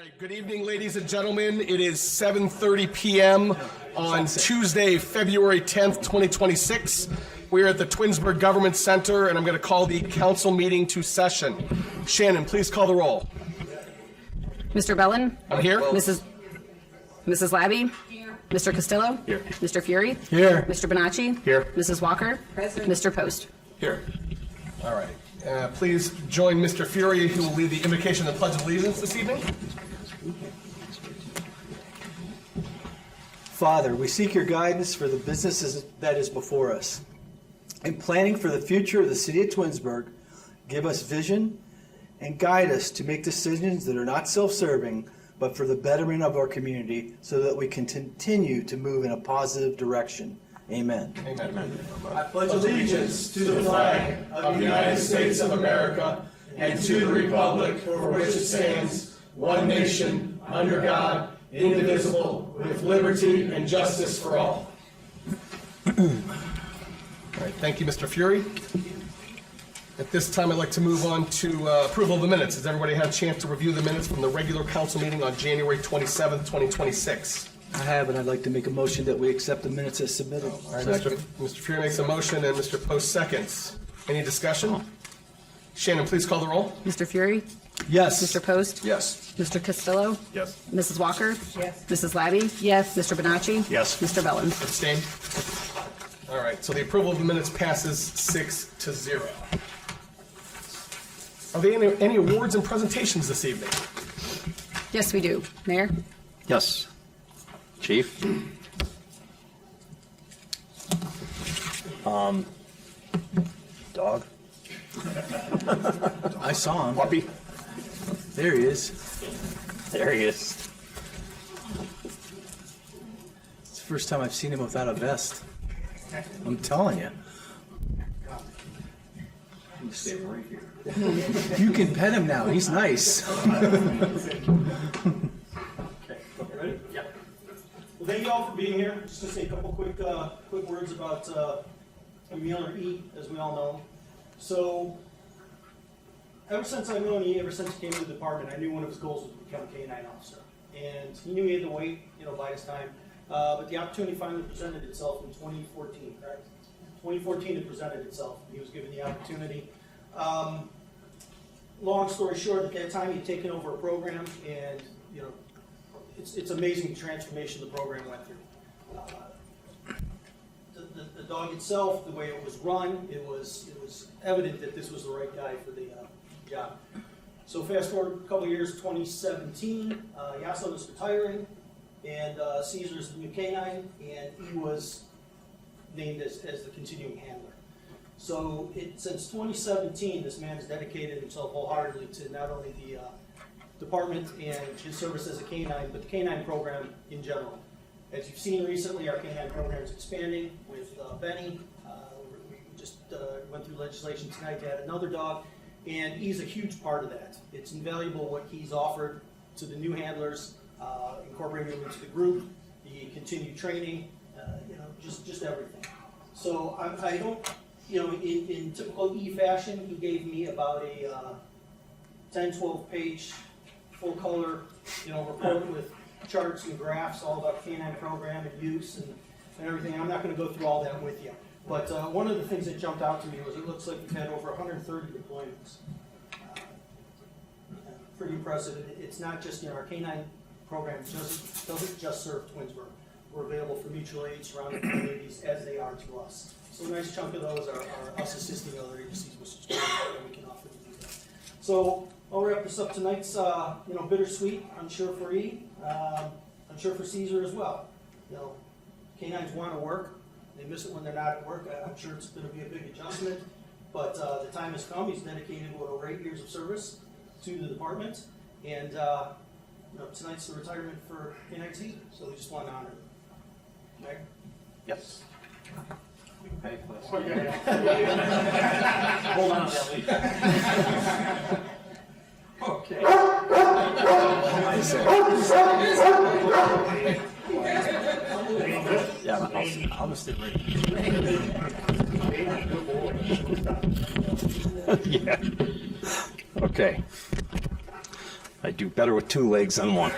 right, good evening, ladies and gentlemen. It is 7:30 p.m. on Tuesday, February 10th, 2026. We're at the Twinsburg Government Center, and I'm going to call the council meeting to session. Shannon, please call the roll. Mr. Bellin? I'm here. Mrs. Labby? Here. Mr. Castillo? Here. Mr. Fury? Here. Mr. Bonacci? Here. Mrs. Walker? Present. Mr. Post? Here. All right. Please join Mr. Fury, who will lead the invocation and pledge of allegiance this evening. Father, we seek your guidance for the business that is before us. In planning for the future of the city of Twinsburg, give us vision and guide us to make decisions that are not self-serving, but for the betterment of our community so that we can continue to move in a positive direction. Amen. Amen. I pledge allegiance to the flag of the United States of America and to the republic for which it stands, one nation, under God, indivisible, with liberty and justice for all. All right, thank you, Mr. Fury. At this time, I'd like to move on to approval of the minutes. Has everybody had a chance to review the minutes from the regular council meeting on January 27th, 2026? I have, and I'd like to make a motion that we accept the minutes as submitted. All right, Mr. Fury makes a motion and Mr. Post seconds. Any discussion? Shannon, please call the roll. Mr. Fury? Yes. Mr. Post? Yes. Mr. Castillo? Yes. Mrs. Walker? Yes. Mrs. Labby? Yes. Mr. Bonacci? Yes. Mr. Bellin? Abstain? All right, so the approval of the minutes passes 6-0. Are there any awards and presentations this evening? Yes, we do. Mayor? Yes. Chief? Dog? I saw him. Puppy? There he is. There he is. It's the first time I've seen him without a vest. I'm telling you. You can pet him now. He's nice. Ready? Yeah. Well, thank you all for being here. Just to say a couple quick words about Emil, or E, as we all know. So, ever since I've known E, ever since he came to the department, I knew one of his goals was to become a K-9 officer. And he knew he had to wait, by his time. But the opportunity finally presented itself in 2014, correct? 2014 it presented itself. He was given the opportunity. Long story short, at that time he'd taken over a program, and it's amazing the transformation the program went through. The dog itself, the way it was run, it was evident that this was the right guy for the job. So fast forward a couple of years, 2017, Yasso was retiring, and Caesar's the new K-9, and he was named as the continuing handler. So since 2017, this man has dedicated himself wholeheartedly to not only the department and his service as a K-9, but the K-9 program in general. As you've seen recently, our K-9 program is expanding with Benny. We just went through legislation tonight to add another dog, and he's a huge part of that. It's invaluable what he's offered to the new handlers, incorporating them into the group, the continued training, just everything. So I don't, in typical E fashion, he gave me about a 10, 12 page full color, report with charts and graphs all about K-9 program and use and everything. I'm not going to go through all that with you. But one of the things that jumped out to me was it looks like we've had over 130 deployments. Pretty impressive. It's not just, our K-9 program doesn't just serve Twinsburg. We're available for mutual aid surrounding communities as they are to us. So a nice chunk of those are us assisting other agencies with subscriptions that we can offer to do that. So I'll wrap this up. Tonight's bittersweet. I'm sure for E. I'm sure for Caesar as well. K-9s want to work. They miss it when they're not at work. I'm sure it's going to be a big adjustment. But the time has come. He's dedicated over 8 years of service to the department. And tonight's the retirement for K-9 Caesar. So we just want to honor him. Okay? Yes. We can pay for this. Hold on to that lead. Okay. Yeah, I'll just sit right here. Yeah. Okay. I do better with 2 legs than 1.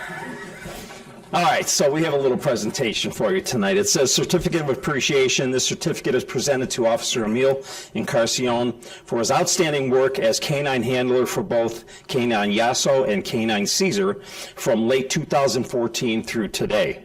All right, so we have a little presentation for you tonight. It says Certificate of Appreciation. This certificate is presented to Officer Emil Encarnacion for his outstanding work as canine handler for both Canine Yasso and Canine Caesar from late 2014 through today.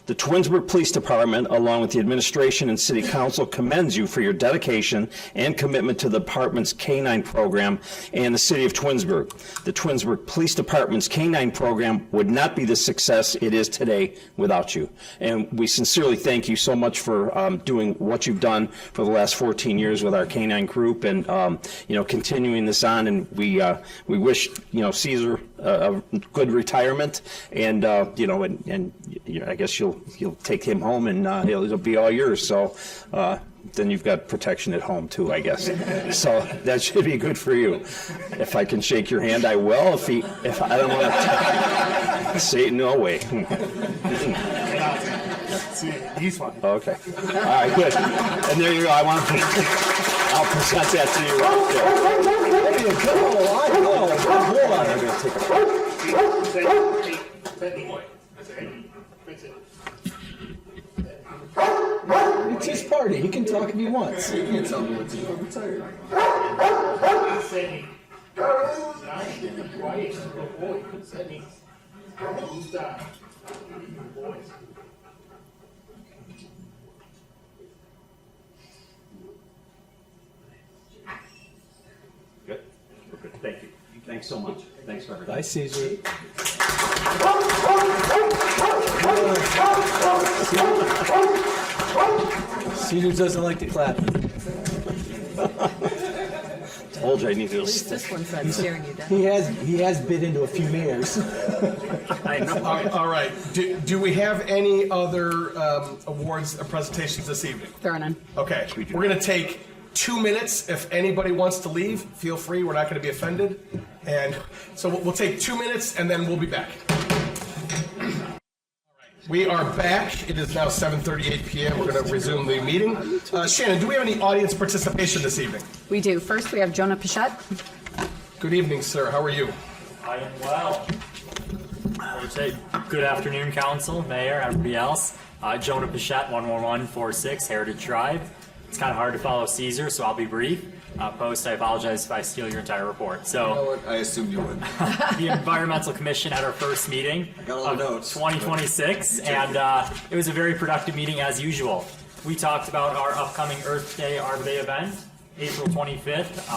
The Twinsburg Police Department, along with the administration and city council, commends you for your dedication and commitment to the department's canine program and the city of Twinsburg. The Twinsburg Police Department's canine program would not be the success it is today without you. And we sincerely thank you so much for doing what you've done for the last 14 years with our canine group, and continuing this on. And we wish Caesar a good retirement, and I guess you'll take him home, and it'll be all yours. So then you've got protection at home too, I guess. So that should be good for you. If I can shake your hand, I will. If I don't want to say no way. He's fine. Okay. All right. Good. And there you go. I'll present that to you right there. There you go. I know. Good boy. I'm going to take a It's his party. He can talk if he wants. You can't tell me what to do. I'm retired. Good. We're good. Thank you. Thanks so much. Thanks for everything. Bye, Caesar. Caesar doesn't like to clap. Told you I need to. This one's not staring you down. He has bit into a few mayors. I know. All right. Do we have any other awards or presentations this evening? There are none. Okay. We're going to take 2 minutes. If anybody wants to leave, feel free. We're not going to be offended. And so we'll take 2 minutes, and then we'll be back. We are back. It is now 7:38 p.m. We're going to resume the meeting. Shannon, do we have any audience participation this evening? We do. First, we have Jonah Pichette. Good evening, sir. How are you? I am well. I would say good afternoon, Council, Mayor, everybody else. Jonah Pichette, 11146 Heritage Drive. It's kind of hard to follow Caesar, so I'll be brief. Post, I apologize if I steal your entire report. So, You know what? I assumed you would. the Environmental Commission at our first meeting got all of the notes. 2026, and it was a very productive meeting as usual. We talked about our upcoming Earth Day Arbor Day event, April 25th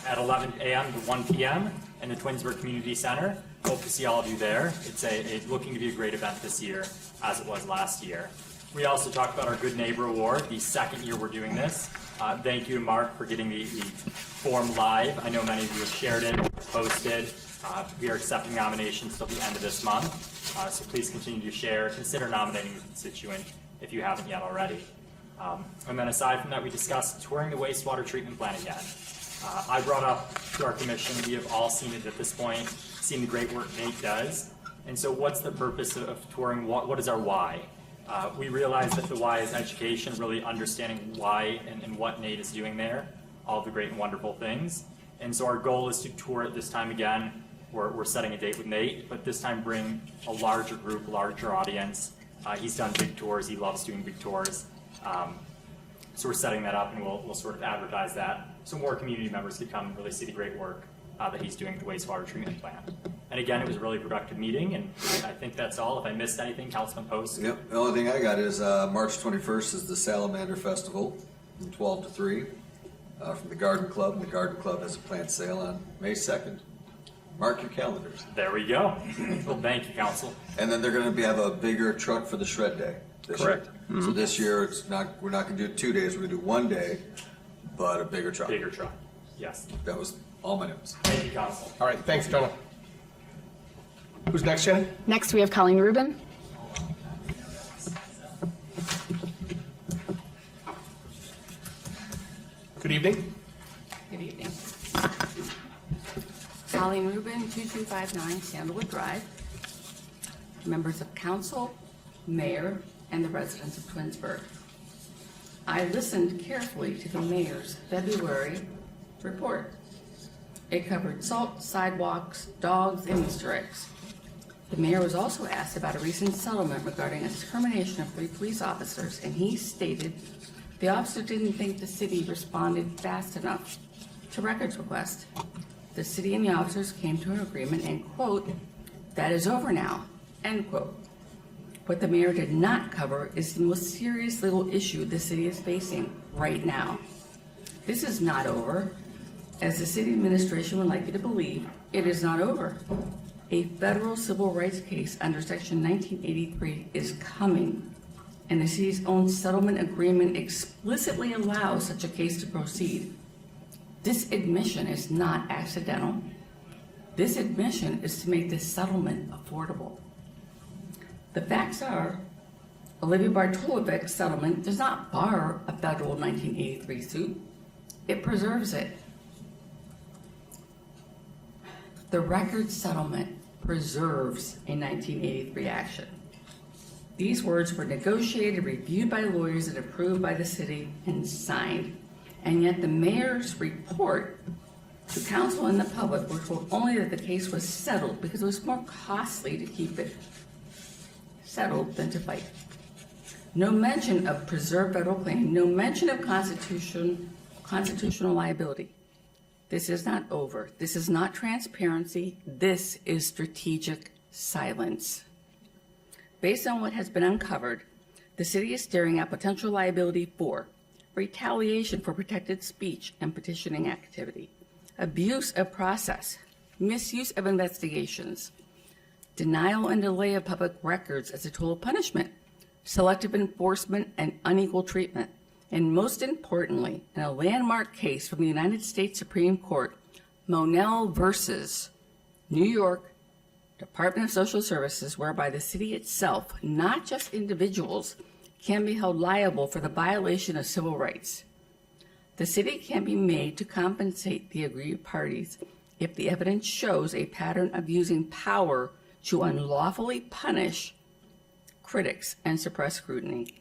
at 11 a.m. to 1 p.m. in the Twinsburg Community Center. Hope to see all of you there. It's looking to be a great event this year, as it was last year. We also talked about our Good Neighbor Award, the second year we're doing this. Thank you to Mark for getting the form live. I know many of you have shared it, posted. We are accepting nominations till the end of this month. So please continue to share. Consider nominating your constituent if you haven't yet already. And then aside from that, we discussed touring the wastewater treatment plant again. I brought up to our commission, we have all seen it at this point, seen the great work Nate does. And so what's the purpose of touring? What is our why? We realize that the why is education, really understanding why and what Nate is doing there, all the great and wonderful things. And so our goal is to tour it this time again. We're setting a date with Nate, but this time bring a larger group, larger audience. He's done big tours. He loves doing big tours. So we're setting that up, and we'll sort of advertise that so more community members could come and really see the great work that he's doing at the wastewater treatment plant. And again, it was a really productive meeting, and I think that's all. If I missed anything, Councilman Post. Yep. The only thing I got is March 21st is the Salamander Festival from 12 to 3 from the Garden Club. And the Garden Club has a plant sale on May 2nd. Mark your calendars. There we go. Well, thank you, Council. And then they're going to have a bigger truck for the shred day. Correct. Year. So this year we're not going to do 2 days. We're going to do 1 day, but a bigger truck. Bigger truck. Yes. That was all my notes. Thank you, Council. All right. Thanks, Jonah. Who's next, Shannon? Next, we have Colleen Rubin. Good evening. Good evening. Colleen Rubin, 2259 Sandalwood Drive. Members of council, mayor, and the residents of Twinsburg. I listened carefully to the mayor's February report. It covered salt, sidewalks, dogs, and Easter eggs. The mayor was also asked about a recent settlement regarding a termination of 3 police officers, and he stated the officer didn't think the city responded fast enough to records request. The city and the officers came to an agreement and, quote, "that is over now," end quote. What the mayor did not cover is the most serious legal issue the city is facing right now. This is not over. As the city administration would like you to believe, it is not over. A federal civil rights case under Section 1983 is coming, and the city's own settlement agreement explicitly allows such a case to proceed. This admission is not accidental. This admission is to make this settlement affordable. The facts are, Olivia Bartolovic's settlement does not bar a federal 1983 suit. It preserves it. The record settlement preserves a 1983 action. These words were negotiated, reviewed by lawyers, and approved by the city and signed. And yet the mayor's report to council and the public were told only that the case was settled because it was more costly to keep it settled than to fight. No mention of preserved federal claim, no mention of constitutional liability. This is not over. This is not transparency. This is strategic silence. Based on what has been uncovered, the city is staring at potential liability for retaliation for protected speech and petitioning activity, abuse of process, misuse of investigations, denial and delay of public records as a tool of punishment, selective enforcement, and unequal treatment. And most importantly, in a landmark case from the United States Supreme Court, Monell versus New York Department of Social Services, whereby the city itself, not just individuals, can be held liable for the violation of civil rights. The city can be made to compensate the aggrieved parties if the evidence shows a pattern of using power to unlawfully punish critics and suppress scrutiny.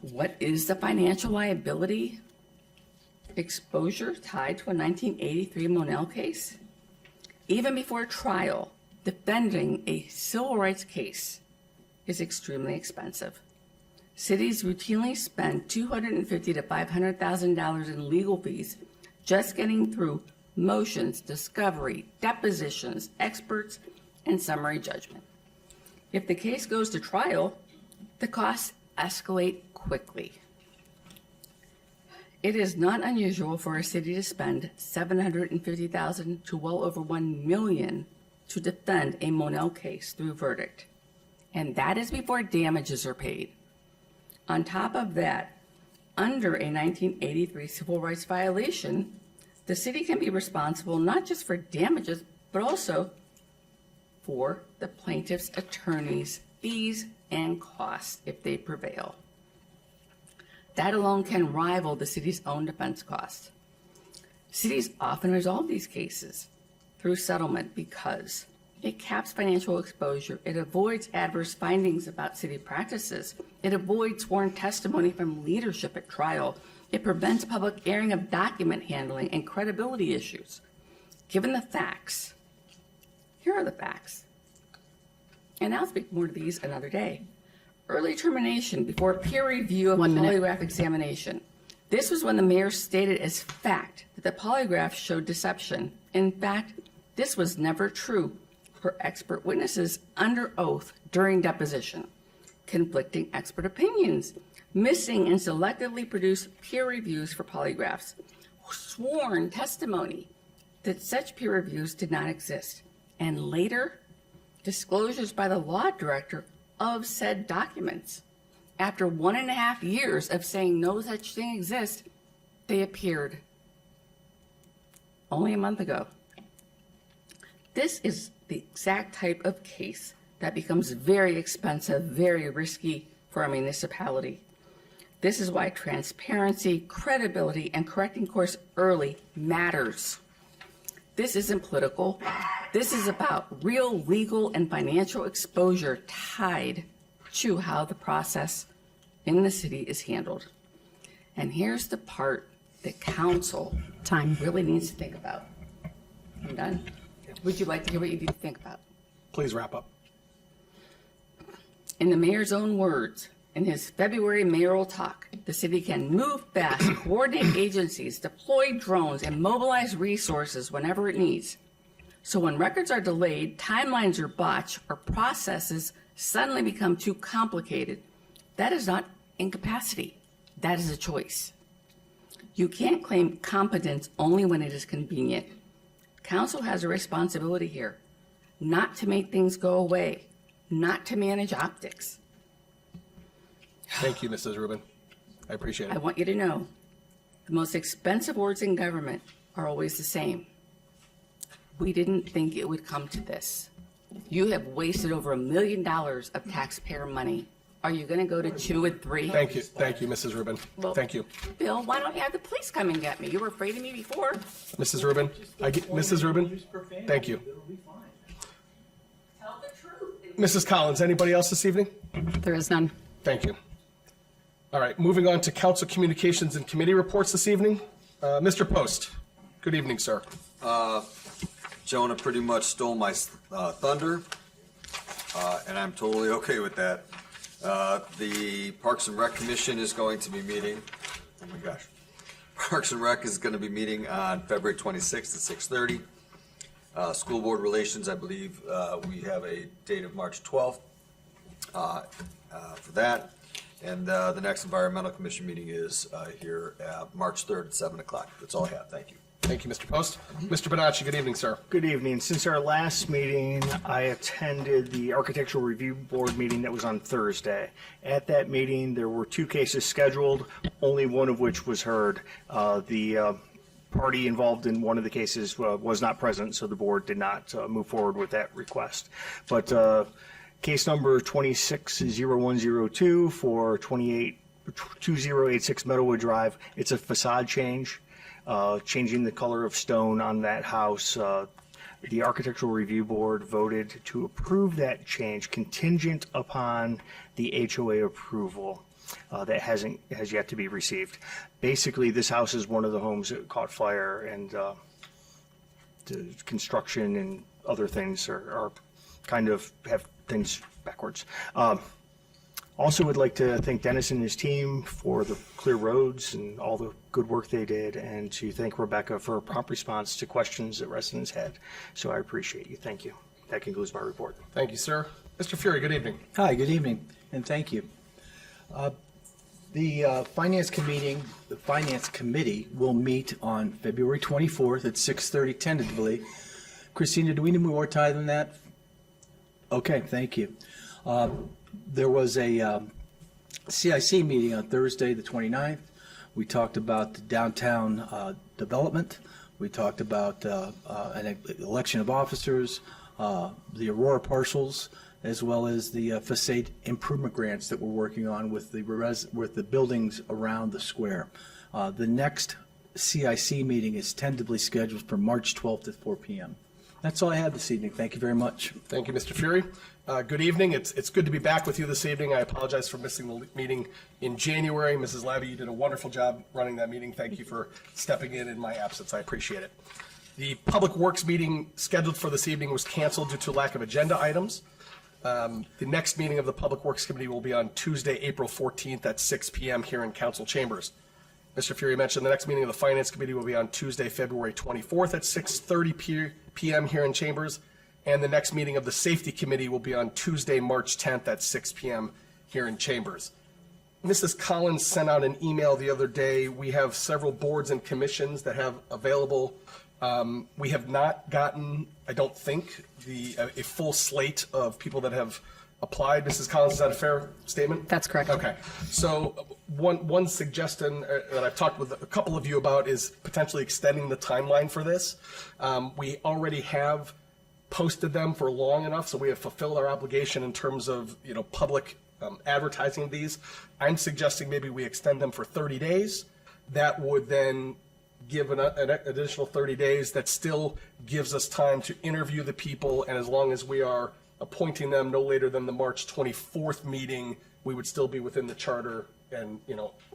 What is the financial liability exposure tied to a 1983 Monell case? Even before trial, defending a civil rights case is extremely expensive. Cities routinely spend $250,000 to $500,000 in legal fees just getting through motions, discovery, depositions, experts, and summary judgment. If the case goes to trial, the costs escalate quickly. It is not unusual for a city to spend $750,000 to well over $1 million to defend a Monell case through verdict, and that is before damages are paid. On top of that, under a 1983 civil rights violation, the city can be responsible not just for damages, but also for the plaintiff's attorney's fees and costs if they prevail. That alone can rival the city's own defense costs. Cities often resolve these cases through settlement because it caps financial exposure, it avoids adverse findings about city practices, it avoids sworn testimony from leadership at trial, it prevents public airing of document handling and credibility issues. Given the facts, here are the facts. And I'll speak more to these another day. Early termination before peer review of polygraph examination. This was when the mayor stated as fact that the polygraph showed deception. In fact, this was never true for expert witnesses under oath during deposition. Conflicting expert opinions, missing and selectively produced peer reviews for polygraphs, sworn testimony that such peer reviews did not exist, and later disclosures by the law director of said documents. After 1.5 years of saying no such thing exists, they appeared only a month ago. This is the exact type of case that becomes very expensive, very risky for a municipality. This is why transparency, credibility, and correcting course early matters. This isn't political. This is about real legal and financial exposure tied to how the process in the city is handled. And here's the part that council really needs to think about. I'm done. Would you like to hear what you need to think about? Please wrap up. In the mayor's own words, in his February mayoral talk, the city can move fast, coordinate agencies, deploy drones, and mobilize resources whenever it needs. So when records are delayed, timelines are botched, or processes suddenly become too complicated, that is not incapacity. That is a choice. You can't claim competence only when it is convenient. Council has a responsibility here, not to make things go away, not to manage optics. Thank you, Mrs. Rubin. I appreciate I it. want you to know, the most expensive words in government are always the same. We didn't think it would come to this. You have wasted over $1 million of taxpayer money. Are you going to go to 2 and 3? Thank you, Mrs. Rubin. Well, Thank you. Bill, why don't you have the police come and get me? You were afraid of me before. Mrs. Rubin, Mrs. Rubin, thank you. Tell the truth. Mrs. Collins, anybody else this evening? There is none. Thank you. All right, moving on to council communications and committee reports this evening. Mr. Post, good evening, sir. Jonah pretty much stole my thunder, and I'm totally okay with that. The Parks and Rec Commission is going to be meeting, oh my gosh. Parks and Rec is going to be meeting on February 26th at 6:30. School Board Relations, I believe, we have a date of March 12th for that. And the next Environmental Commission meeting is here March 3rd at 7 o'clock. That's all I have. Thank you. Thank you, Mr. Post. Mr. Bonacci, good evening, sir. Good evening. Since our last meeting, I attended the Architectural Review Board meeting that was on Thursday. At that meeting, there were 2 cases scheduled, only one of which was heard. The party involved in one of the cases was not present, so the board did not move forward with that request. But case number 260102 for 2086 Meadowwood Drive, it's a facade change. Changing the color of stone on that house. The Architectural Review Board voted to approve that change contingent upon the HOA approval that has yet to be received. Basically, this house is one of the homes that caught fire, and the construction and other things are kind of have things backwards. Also would like to thank Dennis and his team for the clear roads and all the good work they did, and to thank Rebecca for a prompt response to questions that residents had. So I appreciate you. Thank you. That concludes my report. Thank you, sir. Mr. Fury, good evening. Hi, good evening, and thank you. The Finance Committee will meet on February 24th at 6:30 tentatively. Christina, do we need more time than that? Okay, thank you. There was a CIC meeting on Thursday, the 29th. We talked about the downtown development. We talked about an election of officers, the Aurora parcels, as well as the facade improvement grants that we're working on with the buildings around the square. The next CIC meeting is tentatively scheduled for March 12th at 4 p.m. That's all I have this evening. Thank you very much. Thank you, Mr. Fury. Good evening. It's good to be back with you this evening. I apologize for missing the meeting in January. Mrs. Labby, you did a wonderful job running that meeting. Thank you for stepping in my absence. I appreciate it. The Public Works meeting scheduled for this evening was canceled due to lack of agenda items. The next meeting of the Public Works Committee will be on Tuesday, April 14th at 6 p.m. here in Council Chambers. Mr. Fury mentioned the next meeting of the Finance Committee will be on Tuesday, February 24th at 6:30 p.m. here in Chambers. And the next meeting of the Safety Committee will be on Tuesday, March 10th at 6 p.m. here in Chambers. Mrs. Collins sent out an email the other day. We have several boards and commissions that have available. We have not gotten, I don't think, a full slate of people that have applied. Mrs. Collins, is that a fair statement? That's correct. Okay. So one suggestion that I've talked with a couple of you about is potentially extending the timeline for this. We already have posted them for long enough, so we have fulfilled our obligation in terms of public advertising these. I'm suggesting maybe we extend them for 30 days. That would then give an additional 30 days. That still gives us time to interview the people, and as long as we are appointing them no later than the March 24th meeting, we would still be within the charter, and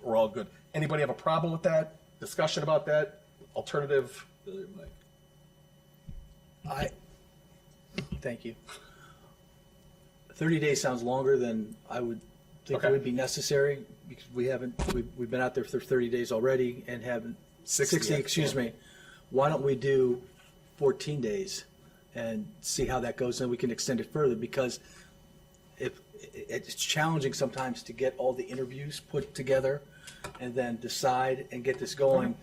we're all good. Anybody have a problem with that? Discussion about that? Alternative? Thank you. 30 days sounds longer than I would think Okay. would be necessary, because we've been out there for 30 days already and haven't, 60, excuse me. Why don't we do 14 days and see how that goes, and we can extend it further, because if, it's challenging sometimes to get all the interviews put together and then decide and get this going,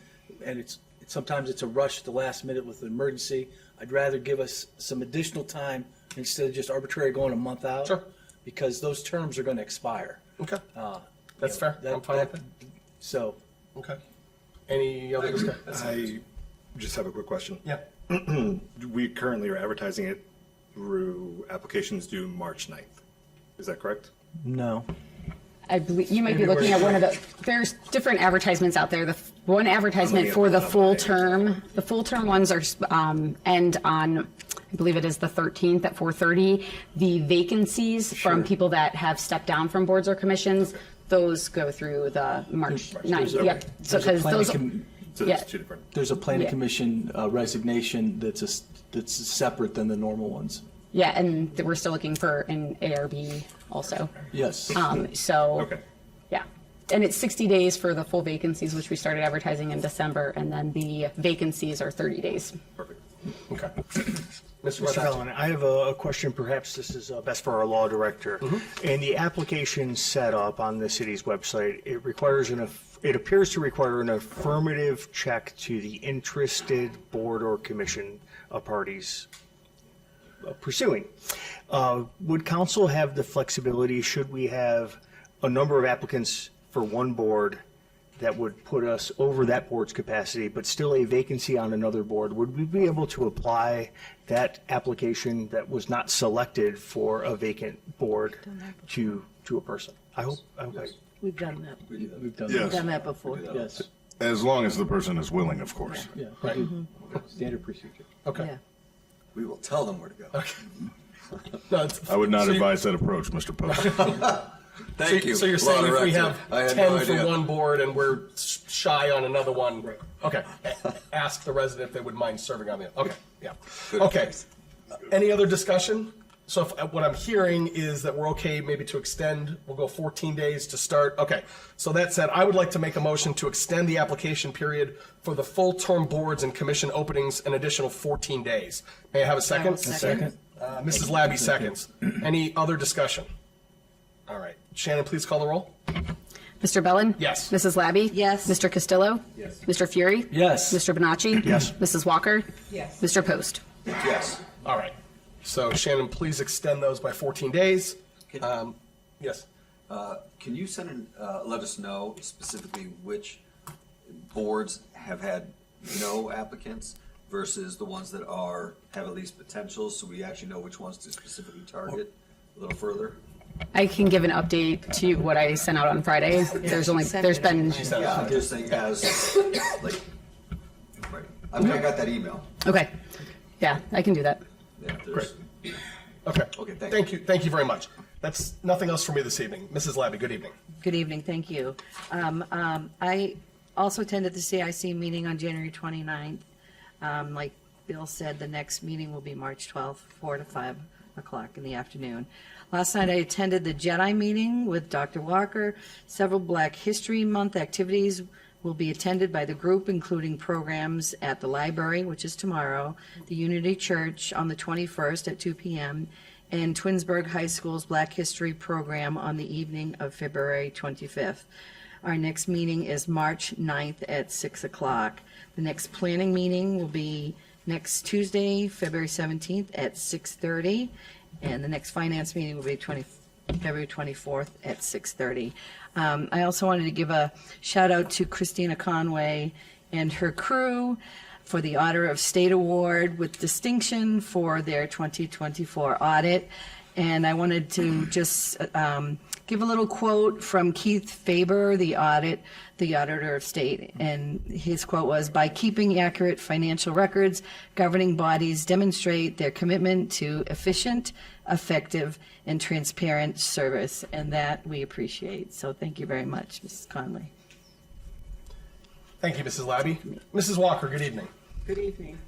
and sometimes it's a rush at the last minute with an emergency. I'd rather give us some additional time instead of just arbitrary going a month out. Sure. Because those terms are going to expire. Okay, that's You know, fair. I'm fine with it. So, Okay. Any other discussion? I just have a quick question. Yeah. We currently are advertising it through applications due March 9th. Is that correct? no. I believe, you might be looking at one of there's different advertisements out there. The one advertisement looking for at the one of full mine. term, the full term ones are, end on, I believe it is the 13th at 4:30. The vacancies from people that have stepped down from boards or commissions, those go through the March 9th. okay. Yep. So, There's a because planning those, So Yeah. there's two different. There's a planning Yeah. commission resignation that's separate than the normal ones. yeah, and we're still looking for an ARB also. Yes. So, Okay. yeah. And it's 60 days for the full vacancies, which we started advertising in December, and then the vacancies are 30 days. Perfect. Okay. Mr. Mr. Bartacci. Fallon, I have a question, perhaps this is best for our law director. In the application set up on the city's website, it appears to require an affirmative check to the interested board or commission parties pursuing. Would council have the flexibility, should we have a number of applicants for one board that would put us over that board's capacity, but still a vacancy on another board, would we be able to apply that application that was not selected for a vacant board to a person? I hope. We've done that. We've done Yes. that. Done that before. Yes. As long as the person is willing, of course. Yeah. Right. Standard procedure. Okay. Yeah. We will tell them where to go. No, it's- I would not so you- advise that approach, Mr. Post. Thank you. So you're Law saying if we Director. have I had 10 no for idea. one board and we're shy on another one, okay, ask the resident if they would mind serving on the, okay, yeah. Good. Okay, any other discussion? So what I'm hearing is that we're okay maybe to extend, we'll go 14 days to start, okay. So that said, I would like to make a motion to extend the application period for the full-term boards and commission openings an additional 14 days. May I have a second? Second. Mrs. Labby seconds. Any other discussion? All right. Shannon, please call the roll. Mr. Bellin? Yes. Mrs. Labby? Yes. Mr. Castillo? Yes. Mr. Fury? Yes. Mr. Bonacci? Yes. Mrs. Walker? Yes. Mr. Post? Yes. All right. So Shannon, please extend those by 14 days. Yes. Can you let us know specifically which boards have had no applicants versus the ones that have at least potential, so we actually know which ones to specifically target a little further? I can give an update to what I sent out on Friday. There's been, Yeah, I'm just saying right. I mean, I got that email. okay. Yeah, I can do that. Yeah, there's- Okay. Okay, Thank you. Thank you very much. That's nothing else for me this evening. Mrs. Labby, good evening. Good evening, thank you. I also attended the CIC meeting on January 29th. Like Bill said, the next meeting will be March 12th, 4 to 5 o'clock in the afternoon. Last night I attended the Jedi meeting with Dr. Walker. Several Black History Month activities will be attended by the group, including programs at the library, which is tomorrow, the Unity Church on the 21st at 2 p.m., and Twinsburg High School's Black History program on the evening of February 25th. Our next meeting is March 9th at 6 o'clock. The next planning meeting will be next Tuesday, February 17th at 6:30, and the next finance meeting will be February 24th at 6:30. I also wanted to give a shout out to Christina Conway and her crew for the Auditor of State Award with distinction for their 2024 audit. And I wanted to just give a little quote from Keith Faber, the Auditor of State. And his quote was, "By keeping accurate financial records, governing bodies demonstrate their commitment to efficient, effective, and transparent service." And that we appreciate. So thank you very much, Mrs. Conley. Thank you, Mrs. Labby. Mrs. Walker, good evening. Good evening.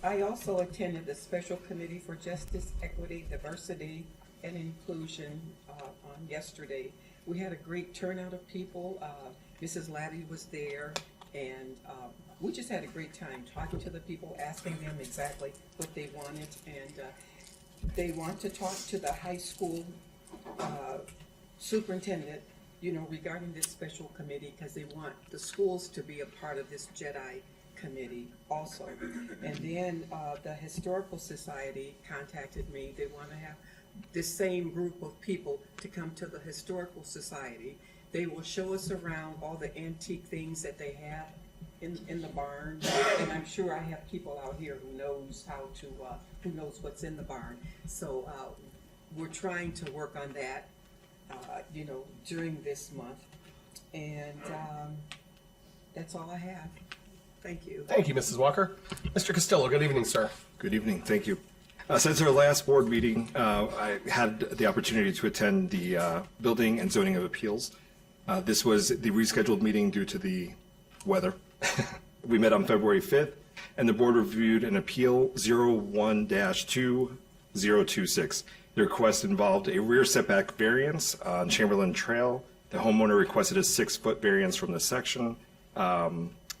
I also attended the Special Committee for Justice, Equity, Diversity, and Inclusion on yesterday. We had a great turnout of people. Mrs. Labby was there, and we just had a great time talking to the people, asking them exactly what they wanted. And they want to talk to the high school superintendent, you know, regarding this special committee, because they want the schools to be a part of this JEDI committee also. And then the Historical Society contacted me. They want to have this same group of people to come to the Historical Society. They will show us around all the antique things that they have in the barn. And I'm sure I have people out here who knows how to, who knows what's in the barn. So we're trying to work on that, you know, during this month. And that's all I have. Thank you. Thank you, Mrs. Walker. Mr. Castillo, good evening, sir. Good evening, thank you. Since our last board meeting, I had the opportunity to attend the Building and Zoning of Appeals. This was the rescheduled meeting due to the weather. We met on February 5th, and the board reviewed an appeal 01-2026. The request involved a rear setback variance on Chamberlain Trail. The homeowner requested a 6-foot variance from the section.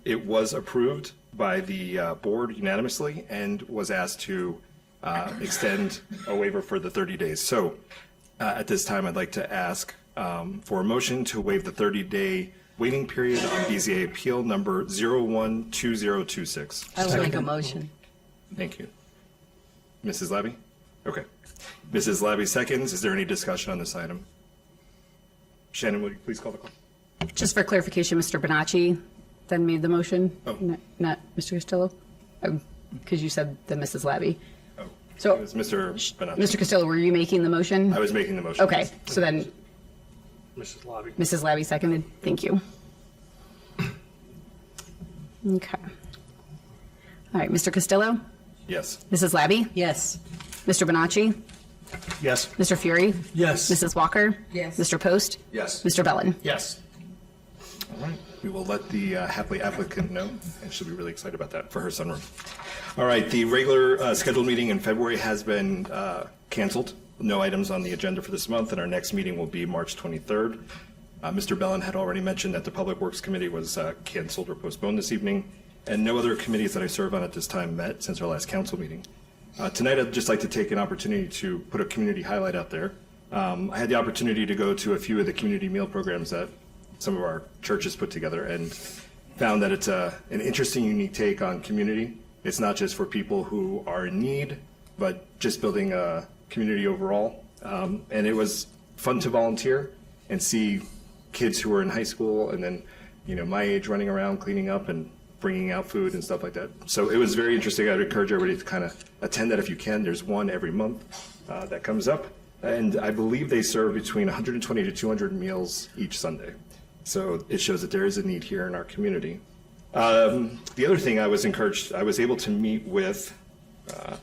It was approved by the board unanimously and was asked to extend a waiver for the 30 days. So at this time, I'd like to ask for a motion to waive the 30-day waiting period on BZA appeal number 01-2026. I will make a motion. Thank you. Mrs. Labby? Okay. Mrs. Labby seconds. Is there any discussion on this item? Shannon, would you please call the call? Just for clarification, Mr. Bonacci then made the motion, not Mr. Castillo? Because you said the Mrs. Labby. Oh, So, it was Mr. Benatti. Mr. Castillo, were you making the motion? I was making the motion. Okay, so then Mrs. Lobby. Mrs. Labby seconded. Thank you. Okay. All right, Mr. Castillo, Yes. Mrs. Labby, Yes. Mr. Bonacci, Yes. Mr. Fury, Yes. Mrs. Walker, Yes. Mr. Post, Yes. Mr. Bellin. Yes. All right. We will let the happily applicant know, and she'll be really excited about that for her sunroom. All right. The regular scheduled meeting in February has been canceled. No items on the agenda for this month, and our next meeting will be March 23rd. Mr. Bellin had already mentioned that the Public Works Committee was canceled or postponed this evening, and no other committees that I serve on at this time met since our last council meeting. Tonight, I'd just like to take an opportunity to put a community highlight out there. I had the opportunity to go to a few of the community meal programs that some of our churches put together and found that it's an interesting, unique take on community. It's not just for people who are in need, but just building a community overall. And it was fun to volunteer and see kids who were in high school and then, you know, my age running around cleaning up and bringing out food and stuff like that. So it was very interesting. I'd encourage everybody to kind of attend that if you can. There's one every month that comes up. And I believe they serve between 120 to 200 meals each Sunday. So it shows that there is a need here in our community. The other thing I was encouraged, I was able to meet with the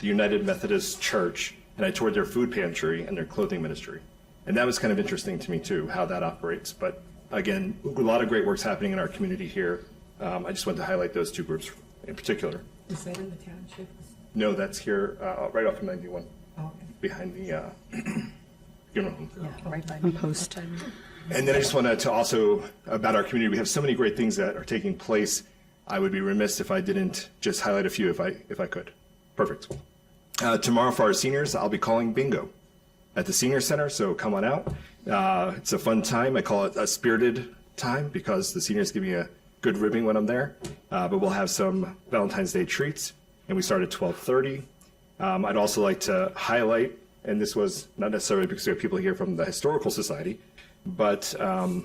United Methodist Church, and I toured their food pantry and their clothing ministry. And that was kind of interesting to me too, how that operates. But again, a lot of great work's happening in our community here. I just wanted to highlight those two groups in particular. Is that in the township? No, that's here, right off of 91, Okay. behind the funeral home. Right by On Post. And then I just wanted to also, about our community, we have so many great things that are taking place. I would be remiss if I didn't just highlight a few if I could. Perfect. Tomorrow for our seniors, I'll be calling bingo at the senior center, so come on out. It's a fun time. I call it a spirited time because the seniors give me a good ribbing when I'm there. But we'll have some Valentine's Day treats, and we start at 12:30. I'd also like to highlight, and this was not necessarily because we have people here from the Historical Society, but the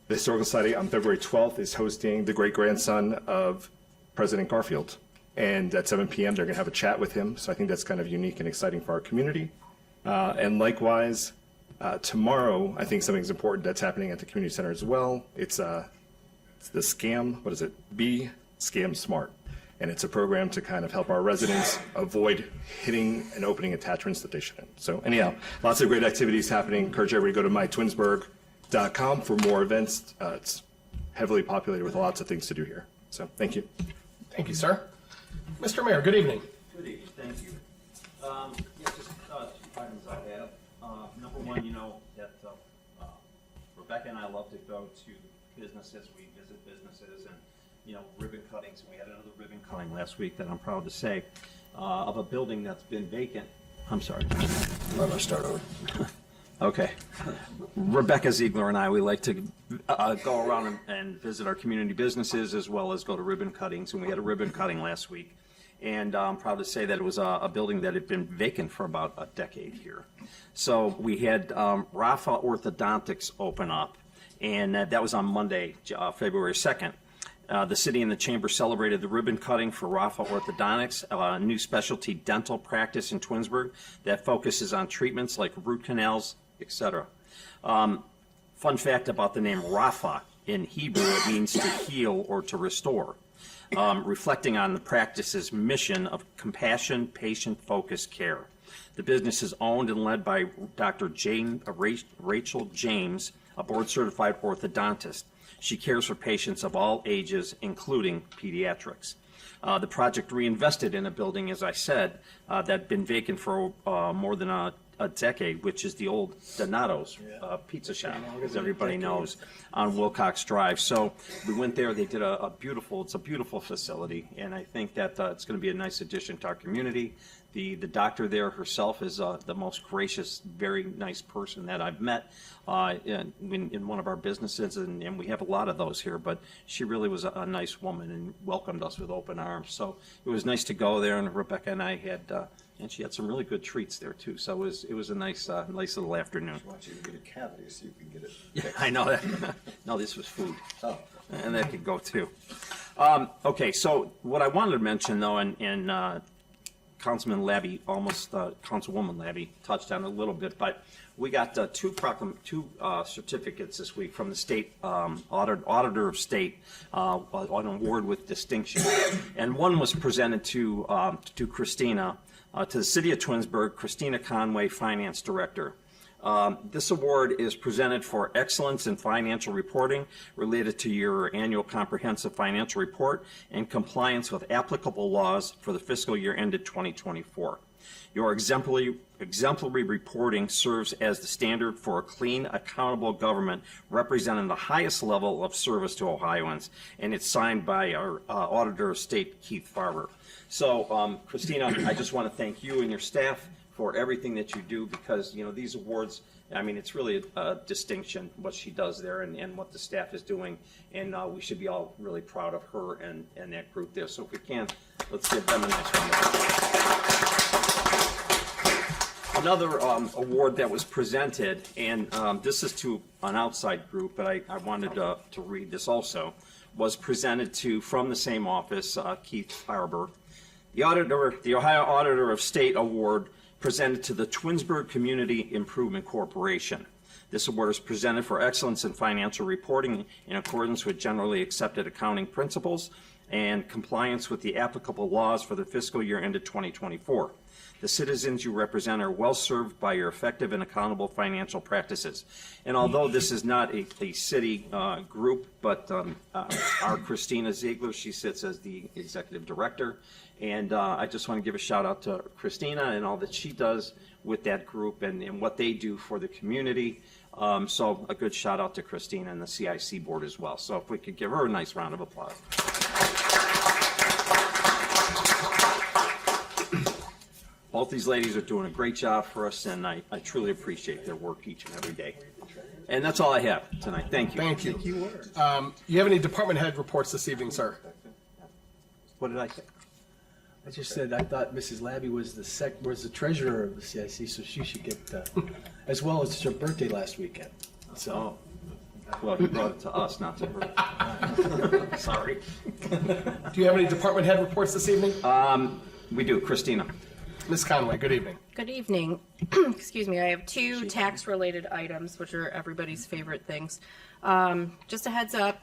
Historical Society on February 12th is hosting the great-grandson of President Garfield. And at 7 p.m., they're going to have a chat with him. So I think that's kind of unique and exciting for our community. And likewise, tomorrow, I think something's important that's happening at the community center as well. It's the SCAM, what is it? Be Scam Smart. And it's a program to kind of help our residents avoid hitting and opening attachments that they shouldn't. So anyhow, lots of great activities happening. Encourage everybody to go to mytwinsburg.com for more events. It's heavily populated with lots of things to do here. So thank you. Thank you, sir. Mr. Mayor, good evening. Good evening, thank you. Yeah, just two items I have. Number one, you know that Rebecca and I love to go to businesses. We visit businesses and, you know, ribbon cuttings. We had another ribbon cutting last week that I'm proud to say of a building that's been vacant. I'm sorry. I'm gonna start over. Okay. Rebecca Ziegler and I, we like to go around and visit our community businesses as well as go to ribbon cuttings. And we had a ribbon cutting last week. And I'm proud to say that it was a building that had been vacant for about a decade here. So we had Rafa Orthodontics open up, and that was on Monday, February 2nd. The city and the chamber celebrated the ribbon cutting for Rafa Orthodontics, a new specialty dental practice in Twinsburg that focuses on treatments like root canals, etc. Fun fact about the name Rafa, in Hebrew it means to heal or to restore, reflecting on the practice's mission of compassion, patient-focused care. The business is owned and led by Dr. Rachel James, a board-certified orthodontist. She cares for patients of all ages, including pediatrics. The project reinvested in a building, as I said, that had been vacant for more than a decade, which is the old Donato's pizza shop, as everybody knows, on Wilcox Drive. So we went there. They did it's a beautiful facility, and I think that it's going to be a nice addition to our community. The doctor there herself is the most gracious, very nice person that I've met in one of our businesses, and we have a lot of those here, but she really was a nice woman and welcomed us with open arms. So it was nice to go there, and Rebecca and I had, and she had some really good treats there too. So it was a nice little afternoon. I want you to get a cavity so you can get it Yeah, fixed. I know that. No, this was food. Oh. And that could go too. Okay, so what I wanted to mention though, and Councilman Labby, Councilwoman Labby touched on it a little bit, but we got two certificates this week from the state auditor of state, an award with distinction, and one was presented to Christina, to the city of Twinsburg, Christina Conway, Finance Director. This award is presented for excellence in financial reporting related to your annual comprehensive financial report and compliance with applicable laws for the fiscal year ended 2024. Your exemplary reporting serves as the standard for a clean, accountable government representing the highest level of service to Ohioans, and it's signed by our Auditor of State, Keith Farber. So, Christina, I just want to thank you and your staff for everything that you do, because, you know, these awards, I mean, it's really a distinction what she does there and what the staff is doing, and we should be all really proud of her and that group there. So if we can, let's give them a nice round of applause. Another award that was presented, and this is to an outside group, but I wanted to read this also, was presented from the same office, Keith Farber. The Ohio Auditor of State Award presented to the Twinsburg Community Improvement Corporation. This award is presented for excellence in financial reporting in accordance with generally accepted accounting principles and compliance with the applicable laws for the fiscal year ended 2024. The citizens you represent are well served by your effective and accountable financial practices. And although this is not a city group, but our Christina Ziegler, she sits as the executive director. And I just want to give a shout out to Christina and all that she does with that group and what they do for the community. So a good shout out to Christina and the CIC board as well. So if we could give her a nice round of applause. Both these ladies are doing a great job for us, and I truly appreciate their work each and every day. And that's all I have tonight. Thank you. Thank you. You have any department head reports this evening, sir? What did I say? I just said I thought Mrs. Labby was the treasurer of the CIC, so she should get, as well as her birthday last weekend. So, Well, he brought it to us, not to her. Sorry. Do you have any department head reports this evening? We do. Christina. Ms. Conway, good evening. Good evening. Excuse me, I have two tax-related items, which are everybody's favorite things. Just a heads up,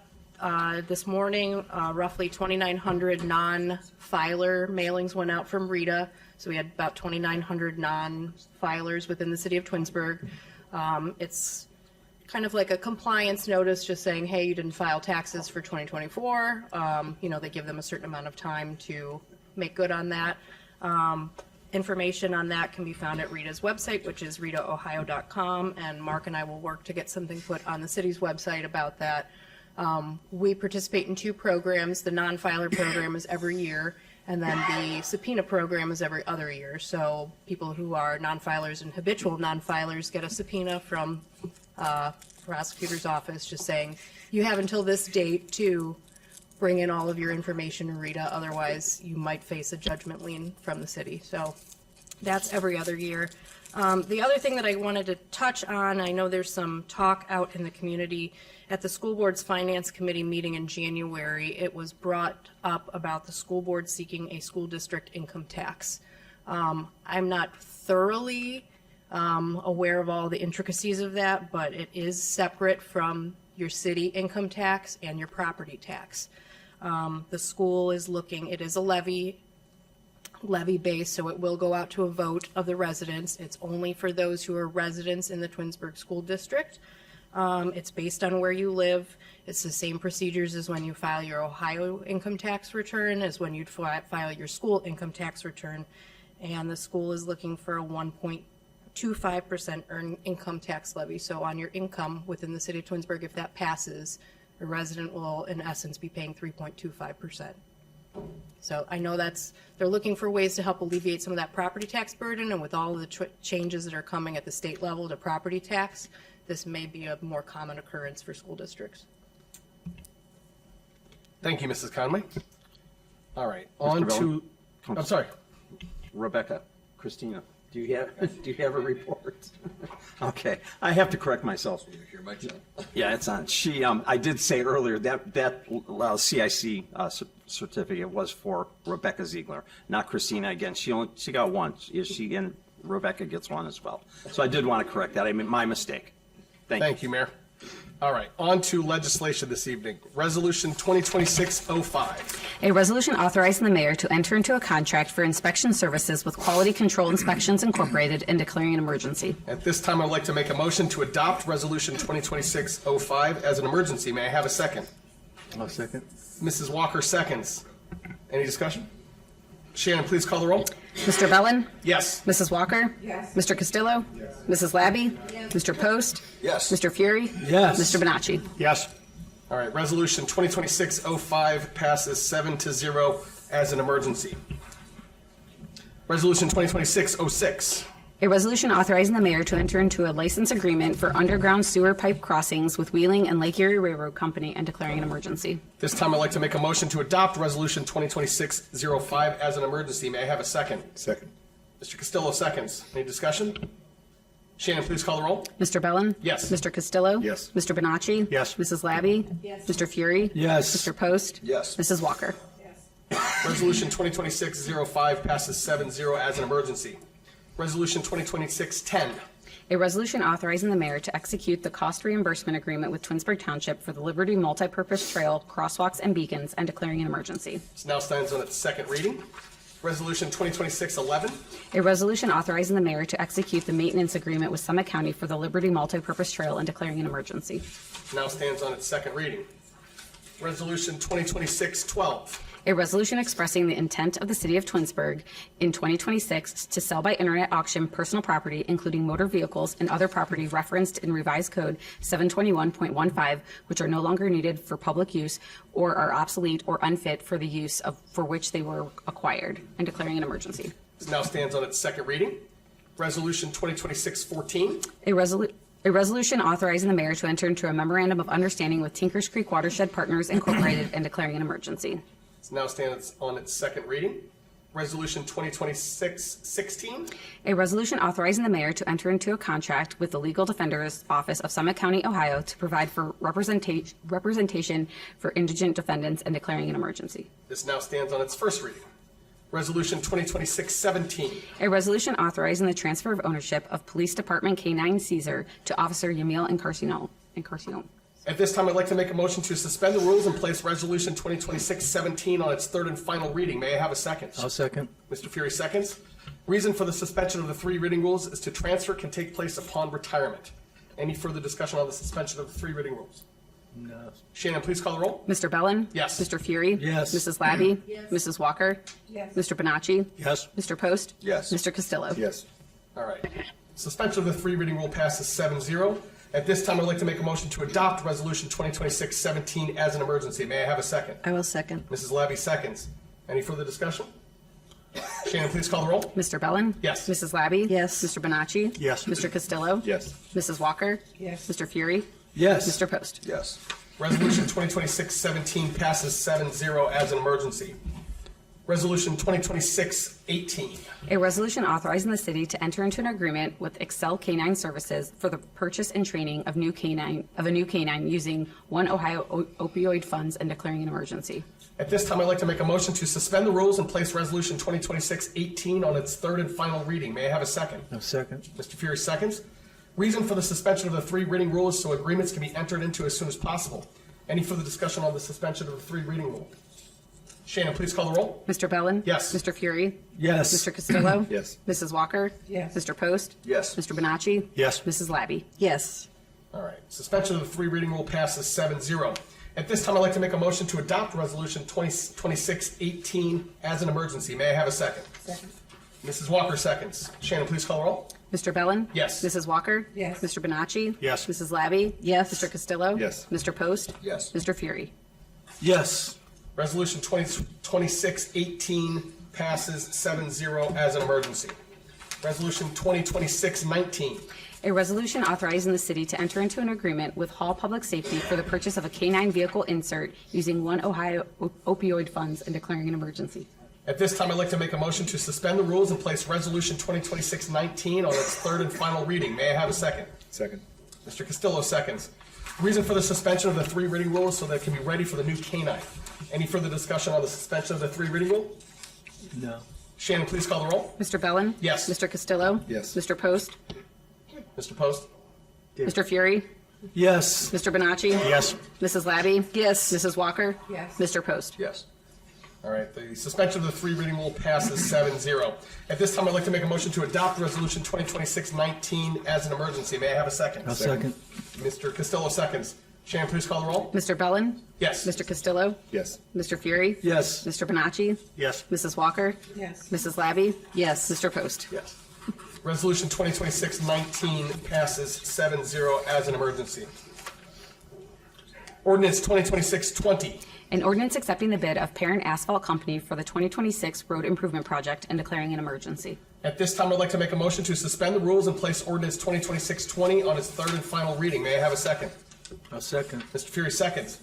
this morning, roughly 2,900 non-filer mailings went out from Rita. So we had about 2,900 non-filers within the city of Twinsburg. It's kind of like a compliance notice just saying, hey, you didn't file taxes for 2024. You know, they give them a certain amount of time to make good on that. Information on that can be found at Rita's website, which is ritaohio.com, and Mark and I will work to get something put on the city's website about that. We participate in 2 programs. The non-filer program is every year, and then the subpoena program is every other year. So people who are non-filers and habitual non-filers get a subpoena from prosecutor's office just saying, you have until this date to bring in all of your information to Rita, otherwise you might face a judgment lien from the city. So that's every other year. The other thing that I wanted to touch on, I know there's some talk out in the community. At the school board's finance committee meeting in January, it was brought up about the school board seeking a school district income tax. I'm not thoroughly aware of all the intricacies of that, but it is separate from your city income tax and your property tax. The school is looking, it is a levy based, so it will go out to a vote of the residents. It's only for those who are residents in the Twinsburg School District. It's based on where you live. It's the same procedures as when you file your Ohio income tax return as when you'd file your school income tax return. And the school is looking for a 1.25% earned income tax levy. So on your income within the city of Twinsburg, if that passes, the resident will, in essence, be paying 3.25%. So I know they're looking for ways to help alleviate some of that property tax burden, and with all of the changes that are coming at the state level to property tax, this may be a more common occurrence for school districts. Thank you, Mrs. Conway. All right, Mr. on Bellin? to, I'm sorry. Rebecca, Christina, do you have a report? Okay, I have to correct myself. Your mic's on. Yeah, it's on. I did say earlier that CIC certificate was for Rebecca Ziegler, not Christina. Again, she got one. And Rebecca gets one as well. So I did want to correct that. I mean, my mistake. Thank you, Mayor. All right, on to legislation this evening. Resolution 2026-05. A resolution authorizing the mayor to enter into a contract for inspection services with Quality Control Inspections Incorporated and declaring an emergency. At this time, I'd like to make a motion to adopt Resolution 2026-05 as an emergency. May I have a second? I'll second. Mrs. Walker seconds. Any discussion? Shannon, please call the roll. Mr. Bellin? Yes. Mrs. Walker? Yes. Mr. Castillo? Yes. Mrs. Labby? Yes. Mr. Post? Yes. Mr. Fury? Yes. Mr. Bonacci? Yes. All right, Resolution 2026-05 passes 7-0 as an emergency. Resolution 2026-06. A resolution authorizing the mayor to enter into a license agreement for underground sewer pipe crossings with Wheeling and Lake Erie Railroad Company and declaring an emergency. This time, I'd like to make a motion to adopt Resolution 2026-05 as an emergency. May I have a second? Second. Mr. Castillo seconds. Any discussion? Shannon, please call the roll. Mr. Bellin? Yes. Mr. Castillo? Yes. Mr. Bonacci? Yes. Mrs. Labby? Yes. Mr. Fury? Yes. Mr. Post? Yes. Mrs. Walker? Resolution 2026-05 passes 7-0 as an emergency. Resolution 2026-10. A resolution authorizing the mayor to execute the cost reimbursement agreement with Twinsburg Township for the Liberty Multipurpose Trail, crosswalks, and beacons, and declaring an emergency. This now stands on its second reading. Resolution 2026-11. A resolution authorizing the mayor to execute the maintenance agreement with Summit County for the Liberty Multipurpose Trail and declaring an emergency. Now stands on its second reading. Resolution 2026-12. A resolution expressing the intent of the city of Twinsburg in 2026 to sell by internet auction personal property, including motor vehicles and other property referenced in revised code 721.15, which are no longer needed for public use or are obsolete or unfit for the use for which they were acquired, and declaring an emergency. This now stands on its second reading. Resolution 2026-14. A resolution authorizing the mayor to enter into a memorandum of understanding with Tinkers Creek Watershed Partners Incorporated and declaring an emergency. This now stands on its second reading. Resolution 2026-16. A resolution authorizing the mayor to enter into a contract with the Legal Defender's Office of Summit County, Ohio, to provide for representation for indigent defendants and declaring an emergency. This now stands on its first reading. Resolution 2026-17. A resolution authorizing the transfer of ownership of Police Department K-9 Caesar to Officer Yamil Encarnacion. At this time, I'd like to make a motion to suspend the rules and place Resolution 2026-17 on its third and final reading. May I have a second? I'll second. Mr. Fury seconds. Reason for the suspension of the three reading rules is to transfer can take place upon retirement. Any further discussion on the suspension of the three reading rules? No. Shannon, please call the roll. Mr. Bellin? Yes. Mr. Fury? Yes. Mrs. Labby? Mrs. Walker? Yes. Mr. Bonacci? Yes. Mr. Post? Yes. Mr. Castillo? Yes. All right. Suspension of the three reading rule passes 7-0. At this time, I'd like to make a motion to adopt Resolution 2026-17 as an emergency. May I have a second? I will second. Mrs. Labby seconds. Any further discussion? Shannon, please call the roll. Mr. Bellin? Yes. Mrs. Labby? Yes. Mr. Bonacci? Yes. Mr. Castillo? Yes. Mrs. Walker? Yes. Mr. Fury? Yes. Mr. Post? Yes. Resolution 2026-17 passes 7-0 as an emergency. Resolution 2026-18. A resolution authorizing the city to enter into an agreement with Excel Canine Services for the purchase and training of a new canine using One Ohio opioid funds and declaring an emergency. At this time, I'd like to make a motion to suspend the rules and place Resolution 2026-18 on its third and final reading. May I have a second? No, second. Mr. Fury seconds. Reason for the suspension of the three reading rule is so agreements can be entered into as soon as possible. Any further discussion on the suspension of the three reading rule? Shannon, please call the roll. Mr. Bellin? Yes. Mr. Fury? Yes. Mr. Castillo? Yes. Mrs. Walker? Yes. Mr. Post? Yes. Mr. Bonacci? Yes. Mrs. Labby? Yes. All right. Suspension of the three reading rule passes 7-0. At this time, I'd like to make a motion to adopt Resolution 2026-18 as an emergency. May I have a second? Second. Mrs. Walker seconds. Shannon, please call the roll. Mr. Bellin? Yes. Mrs. Walker? Yes. Mr. Bonacci? Yes. Mrs. Labby? Yes. Mr. Castillo? Yes. Mr. Post? Yes. Mr. Fury? Yes. Resolution 2026-18 passes 7-0 as an emergency. Resolution 2026-19. A resolution authorizing the city to enter into an agreement with Hall Public Safety for the purchase of a canine vehicle insert using One Ohio opioid funds and declaring an emergency. At this time, I'd like to make a motion to suspend the rules and place Resolution 2026-19 on its third and final reading. May I have a second? Second. Mr. Castillo seconds. Reason for the suspension of the three reading rule is so that it can be ready for the new canine. Any further discussion on the suspension of the three reading rule? No. Shannon, please call the roll. Mr. Bellin? Yes. Mr. Castillo? Yes. Mr. Post? Mr. Post? Mr. Fury? Yes. Mr. Bonacci? Yes. Mrs. Labby? Yes. Mrs. Walker? Yes. Mr. Post? Yes. All right, the suspension of the three reading rule passes 7-0. At this time, I'd like to make a motion to adopt Resolution 2026-19 as an emergency. May I have a second? I'll second. Mr. Castillo seconds. Shannon, please call the roll. Mr. Bellin? Yes. Mr. Castillo? Yes. Mr. Fury? Yes. Mr. Bonacci? Yes. Mrs. Walker? Yes. Mrs. Labby? Yes. Mr. Post? Yes. Resolution 2026-19 passes 7-0 as an emergency. Ordinance 2026-20. An ordinance accepting the bid of Parent Asphalt Company for the 2026 road improvement project and declaring an emergency. At this time, I'd like to make a motion to suspend the rules and place Ordinance 2026-20 on its third and final reading. May I have a second? I'll second. Mr. Fury seconds.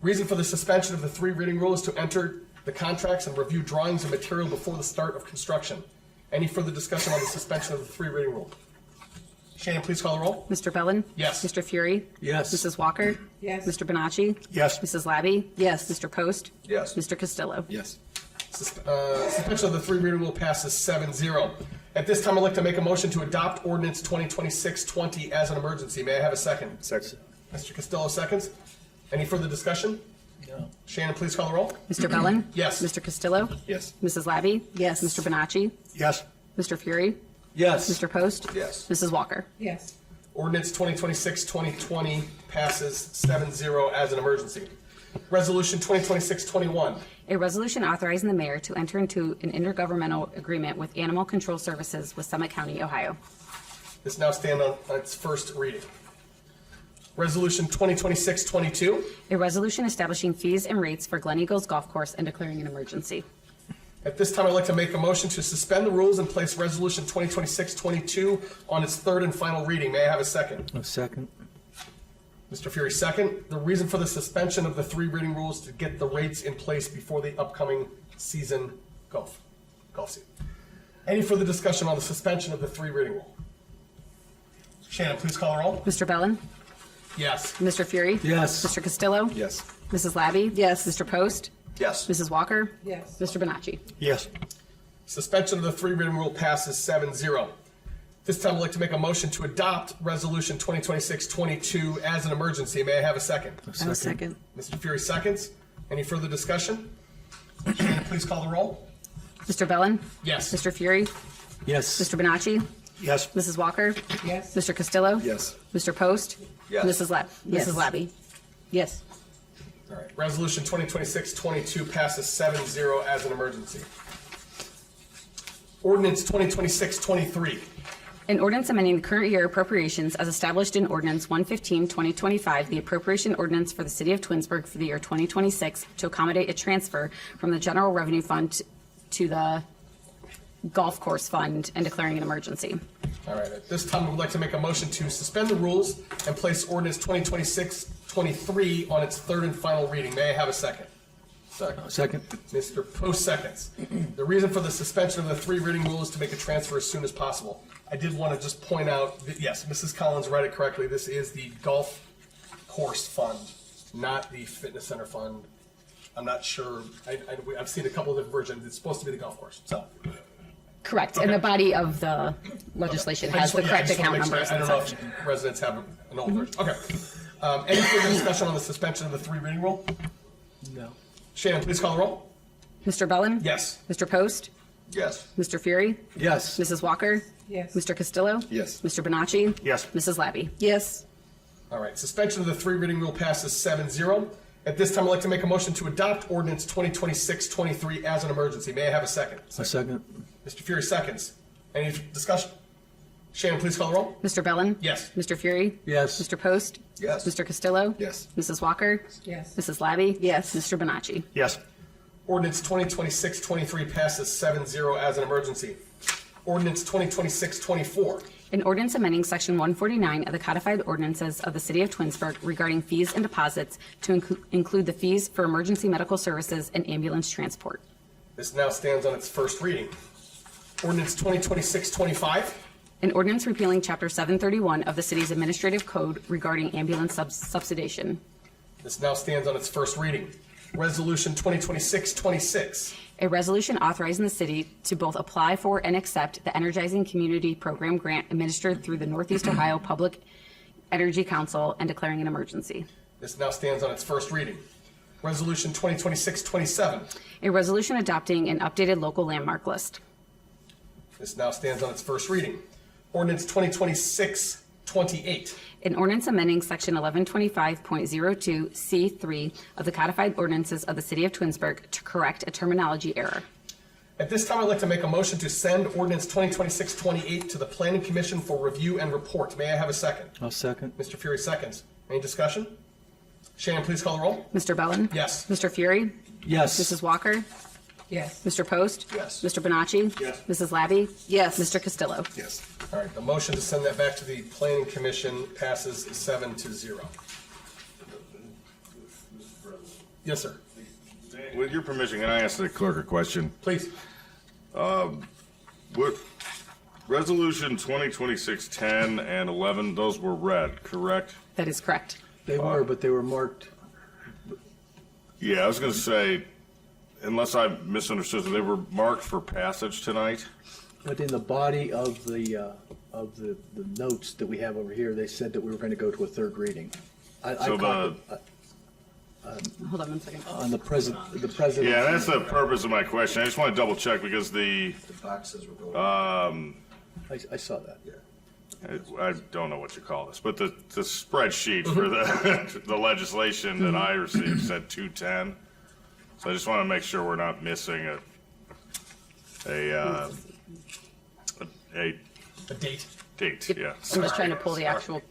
Reason for the suspension of the three reading rule is to enter the contracts and review drawings and material before the start of construction. Any further discussion on the suspension of the three reading rule? Shannon, please call the roll. Mr. Bellin? Yes. Mr. Fury? Yes. Mrs. Walker? Yes. Mr. Bonacci? Yes. Mrs. Labby? Yes. Mr. Post? Yes. Mr. Castillo? Yes. Suspension of the three reading rule passes 7-0. At this time, I'd like to make a motion to adopt Ordinance 2026-20 as an emergency. May I have a second? Second. Mr. Castillo seconds. Any further discussion? No. Shannon, please call the roll. Mr. Bellin? Yes. Mr. Castillo? Yes. Mrs. Labby? Yes. Mr. Bonacci? Yes. Mr. Fury? Yes. Mr. Post? Yes. Mrs. Walker? Yes. Ordinance 2026-2020 passes 7-0 as an emergency. Resolution 2026-21. A resolution authorizing the mayor to enter into an intergovernmental agreement with Animal Control Services with Summit County, Ohio. This now stands on its first reading. Resolution 2026-22. A resolution establishing fees and rates for Glen Eagles Golf Course and declaring an emergency. At this time, I'd like to make a motion to suspend the rules and place Resolution 2026-22 on its third and final reading. May I have a second? I'll second. Mr. Fury, second. The reason for the suspension of the three reading rules is to get the rates in place before the upcoming season golf season. Any further discussion on the suspension of the three reading rule? Shannon, please call the roll. Mr. Bellin? Yes. Mr. Fury? Yes. Mr. Castillo? Yes. Mrs. Labby? Yes. Mr. Post? Yes. Mrs. Walker? Yes. Mr. Bonacci? Yes. Suspension of the three reading rule passes 7-0. This time, I'd like to make a motion to adopt Resolution 2026-22 as an emergency. May I have a second? I'll second. Mr. Fury seconds. Any further discussion? Shannon, please call the roll. Mr. Bellin? Yes. Mr. Fury? Yes. Mr. Bonacci? Yes. Mrs. Walker? Yes. Mr. Castillo? Yes. Mr. Post? Yes. Mrs. Yes. Labby? Yes. All right. Resolution 2026-22 passes 7-0 as an emergency. Ordinance 2026-23. An ordinance amending the current year appropriations as established in Ordinance 115-2025, the appropriation ordinance for the City of Twinsburg for the year 2026 to accommodate a transfer from the General Revenue Fund to the Golf Course Fund and declaring an emergency. All right. At this time, I would like to make a motion to suspend the rules and place ordinance 2026-23 on its third and final reading. May I have a second? Second. Mr. Post seconds. The reason for the suspension of the three reading rule is to make a transfer as soon as possible. I did want to just point out that, yes, Mrs. Collins read it correctly. This is the Golf Course Fund, not the Fitness Center Fund. I'm not sure. I've seen a couple of different versions. It's supposed to be the golf course. So. Correct. And the body of the legislation has the correct account numbers I and don't know such. if residents have an old version. Okay. Any further discussion on the suspension of the three reading rule? No. Shannon, please call the roll. Mr. Bellin? Yes. Mr. Post? Yes. Mr. Fury? Yes. Mrs. Walker? Yes. Mr. Castillo? Yes. Mr. Bonacci? Yes. Mrs. Labby? Yes. All right. Suspension of the three reading rule passes 7-0. At this time, I'd like to make a motion to adopt ordinance 2026-23 as an emergency. May I have a second? A second. Mr. Fury seconds. Any discussion? Shannon, please call the roll. Mr. Bellin? Yes. Mr. Fury? Yes. Mr. Post? Yes. Mr. Castillo? Yes. Mrs. Walker? Yes. Mrs. Labby? Yes. Mr. Bonacci? Yes. Ordinance 2026-23 passes 7-0 as an emergency. Ordinance 2026-24. An ordinance amending Section 149 of the codified ordinances of the City of Twinsburg regarding fees and deposits to include the fees for emergency medical services and ambulance transport. This now stands on its first reading. Ordinance 2026-25. An ordinance repealing Chapter 731 of the city's administrative code regarding ambulance subsidization. This now stands on its first reading. Resolution 2026-26. A resolution authorizing the city to both apply for and accept the Energizing Community Program grant administered through the Northeast Ohio Public Energy Council and declaring an emergency. This now stands on its first reading. Resolution 2026-27. A resolution adopting an updated local landmark list. This now stands on its first reading. Ordinance 2026-28. An ordinance amending Section 1125.02C3 of the codified ordinances of the City of Twinsburg to correct a terminology error. At this time, I'd like to make a motion to send ordinance 2026-28 to the Planning Commission for review and report. May I have a second? I'll second. Mr. Fury seconds. Any discussion? Shannon, please call the roll. Mr. Bellin? Yes. Mr. Fury? Yes. Mrs. Walker? Yes. Mr. Post? Yes. Mr. Bonacci? Yes. Mrs. Labby? Yes. Mr. Castillo? Yes. All right, the motion to send that back to the Planning Commission passes 7-0. Yes, sir. With your permission, can I ask the clerk a question? Please. What, Resolution 2026-10 and 11, those were read, correct? That is correct. They were, but they were marked. Yeah, I was going to say, unless I misunderstood, they were marked for passage tonight? But in the body of the notes that we have over here, they said that we were going to go to a third reading. So Hold on one second. On the president. Yeah, that's the purpose of my question. I just want to double check because the boxes were going. I saw that. I don't know what you call this, but the spreadsheet for the legislation that I received said 210. So I just want to make sure we're not missing a date. Date, yeah. I'm just trying to pull the actual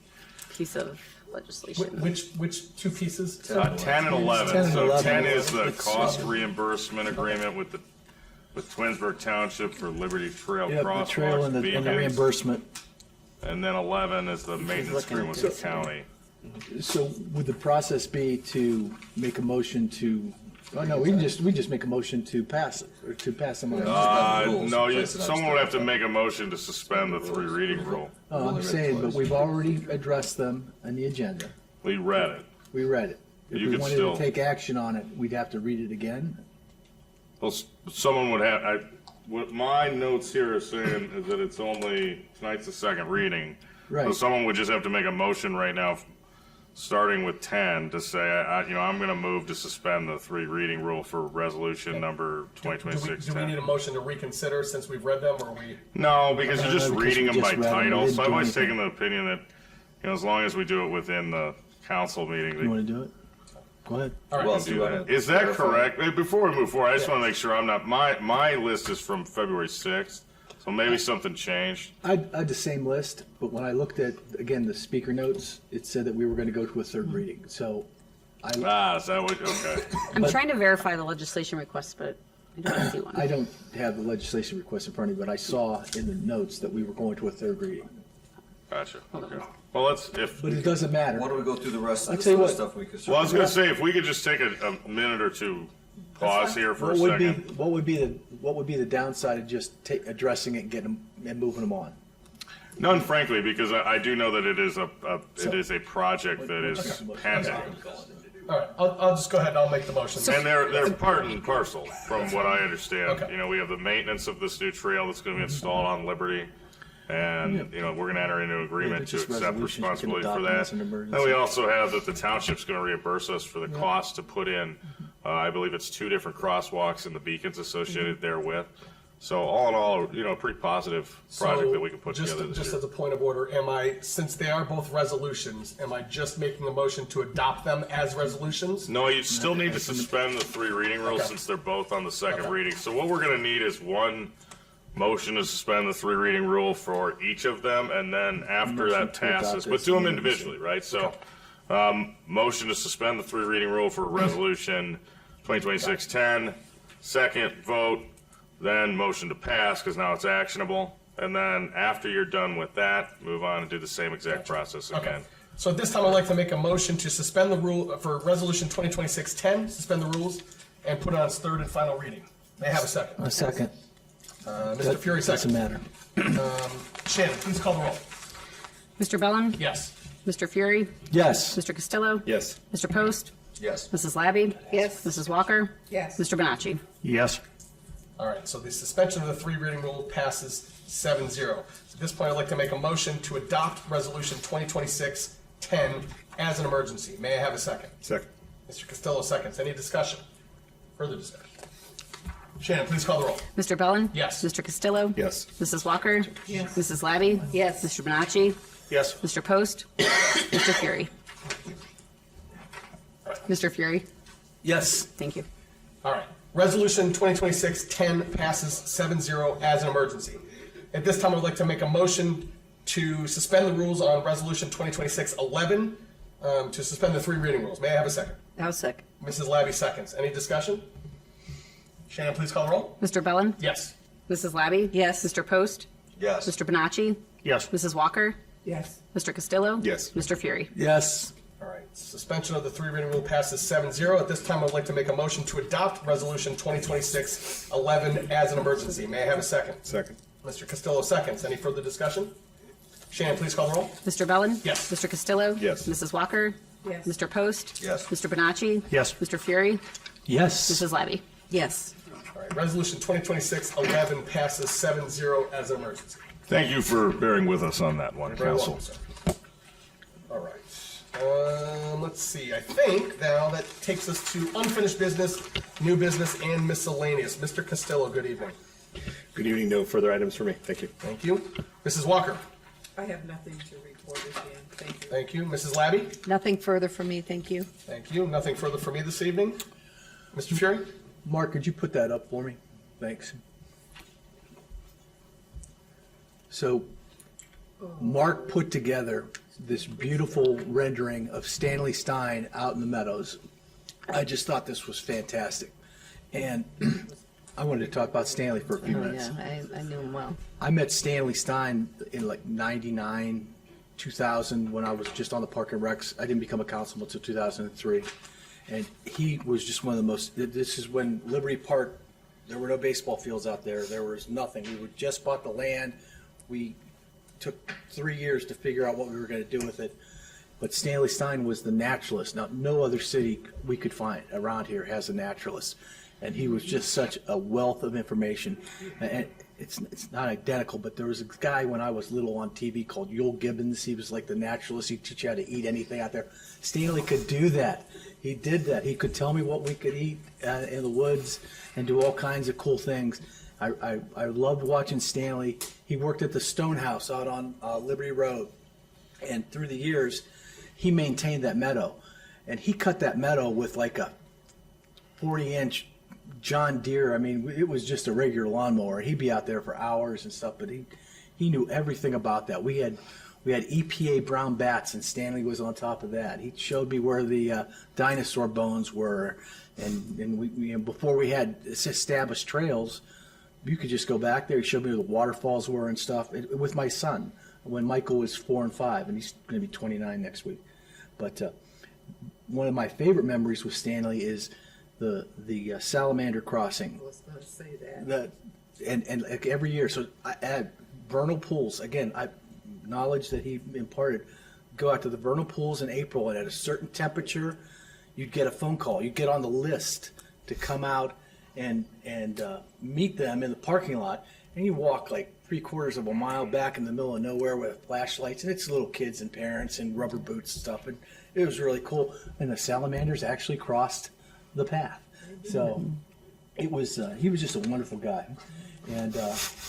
piece of legislation. Which two pieces? 10 and 11. 10 and So 11. 10 is the cost reimbursement agreement with Twinsburg Township for Liberty Trail Yeah, the trail crosswalks, and the beacons. reimbursement. And then 11 is the maintenance agreement with the county. So would the process be to make a motion to, oh no, we just make a motion to pass it, or to pass them on? No, someone would have to make a motion to suspend the three reading rule. Oh, I'm saying, but we've already addressed them on the agenda. We read it. We read it. If You we could wanted still- to take action on it, we'd have to read it again. Well, someone would have, what my notes here are saying is that it's only, tonight's the second reading. So Right. someone would just have to make a motion right now, starting with 10, to say, I'm going to move to suspend the three reading rule for resolution number Do we 2026-10. need a motion to reconsider since we've read them, or we? No, because you're just because reading we them by just read them. We title. didn't So I've do always anything. taken the opinion that, as long as we do it within the council meeting, You want to do it? Go ahead. All right. Well, Do that. Is that correct? Before we move forward, I just want to make sure I'm not, my list is from February 6th, so maybe something changed. I had the same list, but when I looked at, again, the speaker notes, it said that we were going to go to a third reading. So Is that what, okay. I'm trying to verify the legislation request, but I don't see one. I don't have the legislation request in front of me, but I saw in the notes that we were going to a third reading. Gotcha, okay. Well, But it doesn't matter. Why don't we go through the rest of I'll this tell you other what. stuff we could. well, I was gonna say, if we could just take a minute or two pause here for a second. What would be the downside of just addressing it and getting them and moving them on? None, frankly, because I do know that it is a project that is pending. All right, I'll just go ahead and I'll make the motion. And they're part and parcel, from what I understand. Okay. You know, we have the maintenance of this new trail that's gonna be installed on Liberty. And, you know, we're gonna enter into an agreement to just accept resolutions, we can responsibility adopt for them that. as an emergency. Then we also have that the township's gonna reimburse us for the cost to put in, I believe it's 2 different crosswalks and the beacons associated therewith. So all in all, you know, a pretty positive project that we can put together this Just year. as a point of order, since they are both resolutions, am I just making a motion to adopt them as resolutions? No, you still need to suspend the 3 reading rules Okay. since they're both on the second Okay. reading. So what we're gonna need is one motion to suspend the 3 reading rule for each of them, and then after Motion that to adopt passes, but as do them an individually, right? So, motion to suspend the 3 reading rule for resolution 2026-10, second vote, then motion to pass, because now it's actionable. And then after you're done with that, move on and do the same exact process Okay. again. So at this time, I'd like to make a motion to suspend the rule for resolution 2026-10, suspend the rules, and put it on its third and final reading. May I have a second? A second. Mr. Fury, Doesn't second. matter. Shannon, please call the roll. Mr. Bellin? Yes. Mr. Fury? Yes. Mr. Castillo? Yes. Mr. Post? Yes. Mrs. Labby? Yes. Mrs. Walker? Yes. Mr. Bonacci? Yes. All right, so the suspension of the 3 reading rule passes 7-0. So at this point, I'd like to make a motion to adopt resolution 2026-10 as an emergency. May I have a second? Second. Mr. Castillo seconds. Any discussion? Further discussion? Shannon, please call the roll. Mr. Bellin? Yes. Mr. Castillo? Yes. Mrs. Walker? Yes. Mrs. Labby? Yes. Mr. Bonacci? Yes. Mr. Post? Mr. Fury? Mr. Fury? Yes. Thank you. All right. Resolution 2026-10 passes 7-0 as an emergency. At this time, I'd like to make a motion to suspend the rules on resolution 2026-11, to suspend the 3 reading rules. May I have a second? I'll second. Mrs. Labby seconds. Any discussion? Shannon, please call the roll. Mr. Bellin? Yes. Mrs. Labby? Yes. Mr. Post? Yes. Mr. Bonacci? Yes. Mrs. Walker? Yes. Mr. Castillo? Yes. Mr. Fury? Yes. All right. Suspension of the 3 reading rule passes 7-0. At this time, I'd like to make a motion to adopt resolution 2026-11 as an emergency. May I have a second? Second. Mr. Castillo seconds. Any further discussion? Shannon, please call the roll. Mr. Bellin? Yes. Mr. Castillo? Yes. Mrs. Walker? Yes. Mr. Post? Yes. Mr. Bonacci? Yes. Mr. Fury? Yes. Mrs. Labby? Yes. All right. Resolution 2026-11 passes 7-0 as an emergency. Thank you for bearing with us on that one, Very council. welcome, sir. All right. Let's see. I think now that takes us to unfinished business, new business, and miscellaneous. Mr. Castillo, good evening. Good evening. No further items for me. Thank you. Thank you. Mrs. Walker. I have nothing to report again. Thank you. Thank you. Mrs. Labby. Nothing further from me, thank you. Thank you. Nothing further for me this evening. Mr. Fury. Mark, could you put that up for me? Thanks. So, Mark put together this beautiful rendering of Stanley Stein out in the meadows. I just thought this was fantastic. And I wanted to talk about Stanley for a few Oh, minutes. yeah, I knew him well. I met Stanley Stein in like 99, 2000, when I was just on the Park and Recs. I didn't become a councilman until 2003. And he was just one of the most, this is when Liberty Park, there were no baseball fields out there. There was nothing. We would just bought the land. We took 3 years to figure out what we were going to do with it. But Stanley Stein was the naturalist. Now, no other city we could find around here has a naturalist. And he was just such a wealth of information. And it's not identical, but there was a guy when I was little on TV called Yul Gibbons. He was like the naturalist. He'd teach you how to eat anything out there. Stanley could do that. He did that. He could tell me what we could eat in the woods and do all kinds of cool things. I loved watching Stanley. He worked at the Stone House out on Liberty Road. And through the years, he maintained that meadow. and he cut that meadow with like a 40-inch John Deere. I mean, it was just a regular lawnmower. He'd be out there for hours and stuff, but he knew everything about that. We had EPA brown bats, and Stanley was on top of that. He showed me where the dinosaur bones were, and we before we had established trails, you could just go back there. He showed me where the waterfalls were and stuff. With my son, when Michael was 4 and 5, and he's going to be 29 next week. But one of my favorite memories with Stanley is the salamander crossing. I was going to say that. And like every year, so I add vernal pools again. Knowledge that he imparted. Go out to the vernal pools in April, and at a certain temperature, you'd get a phone call. You'd get on the list to come out and meet them in the parking lot, and you walk like 3/4 of a mile back in the middle of nowhere with flashlights, and it's little kids and parents and rubber boots and stuff, and it was really cool. And the salamanders actually crossed the path, so it was. He was just a wonderful guy, and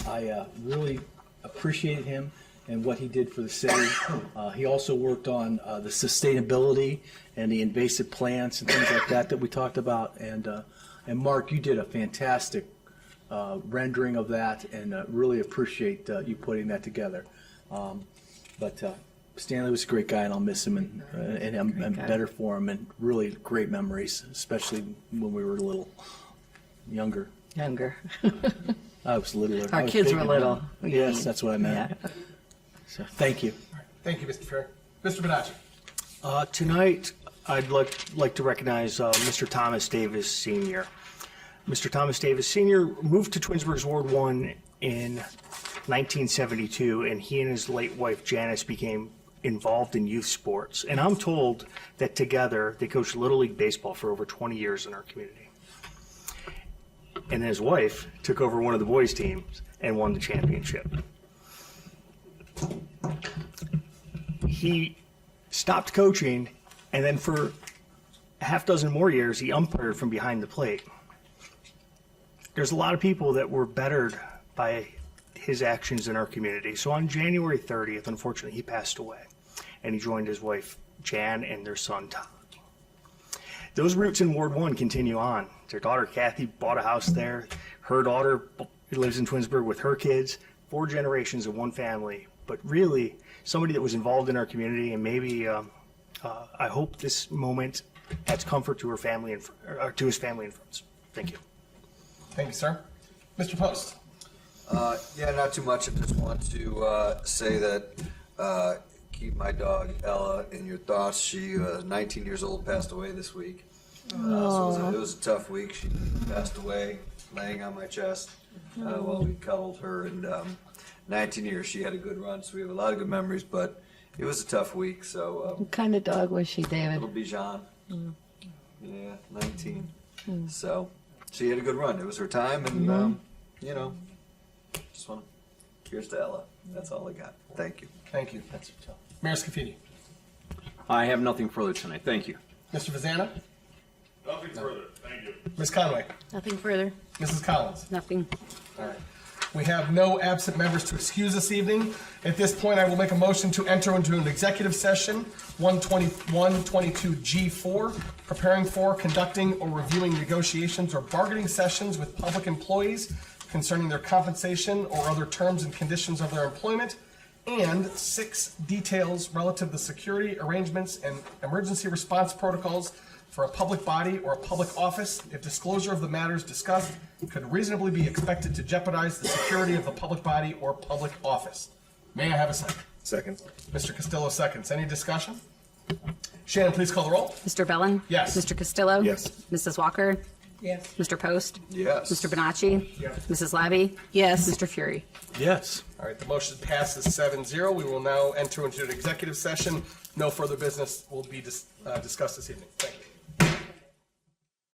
I really appreciated him and what he did for the city. He also worked on the sustainability and the invasive plants and things like that we talked about. And Mark, you did a fantastic rendering of that, and really appreciate you putting that together. But Stanley was a great guy, and I'll miss him, and I'm better for him, and really great memories, especially when we were a little younger. I was littler. Our kids were little. Yes, that's what I meant. Yeah. So, thank you. Thank you, Mr. Fair. Mr. Bonacci. Tonight, I'd like to recognize Mr. Thomas Davis Sr. Mr. Thomas Davis Sr. moved to Twinsburg's Ward 1 in 1972, and he and his late wife Janice became involved in youth sports. And I'm told that together they coached Little League Baseball for over 20 years in our community. And his wife took over one of the boys' teams and won the championship. He stopped coaching, and then for a half dozen more years, he umpired from behind the plate. There's a lot of people that were bettered by his actions in our community. So on January 30th, unfortunately, he passed away, and he joined his wife, Jan, and their son, Todd. Those roots in Ward 1 continue on. Their daughter, Kathy, bought a house there. Her daughter lives in Twinsburg with her kids. 4 generations of one family, but really somebody that was involved in our community, and maybe I hope this moment adds comfort to her family or to his family and friends. Thank you. Thank you, sir. Mr. Post. Yeah, not too much. I just want to say that keep my dog Ella in your thoughts. She, 19 years old, passed away this week. So it was a tough week. She passed away laying on my chest while we cuddled her. And 19 years, she had a good run. So we have a lot of good memories, but it was a tough week. So What kind of dog was she, David? little Bijan. Yeah, 19. So she had a good run. It was her time, and you know, just want to. Here's to Ella. That's all I got. Thank you. Thank you. Mayor Scafidi. I have nothing further tonight. Thank you. Mr. Vazana. Nothing further. Thank you. Ms. Conway. Nothing further. Mrs. Collins. Nothing. All right. We have no absent members to excuse this evening. At this point, I will make a motion to enter into an executive session, 121-22G4, preparing for, conducting, or reviewing negotiations or bargaining sessions with public employees concerning their compensation or other terms and conditions of their employment, and 6, details relative to security arrangements and emergency response protocols for a public body or a public office if disclosure of the matters discussed could reasonably be expected to jeopardize the security of the public body or public office. May I have a second? Second. Mr. Castillo seconds. Any discussion? Shannon, please call the roll. Mr. Bellin? Yes. Mr. Castillo? Yes. Mrs. Walker? Yes. Mr. Post? Yes. Mr. Bonacci? Mrs. Labby? Yes. Mr. Fury? Yes. All right, the motion passes 7-0. We will now enter into an executive session. No further business will be discussed this evening. Thank you.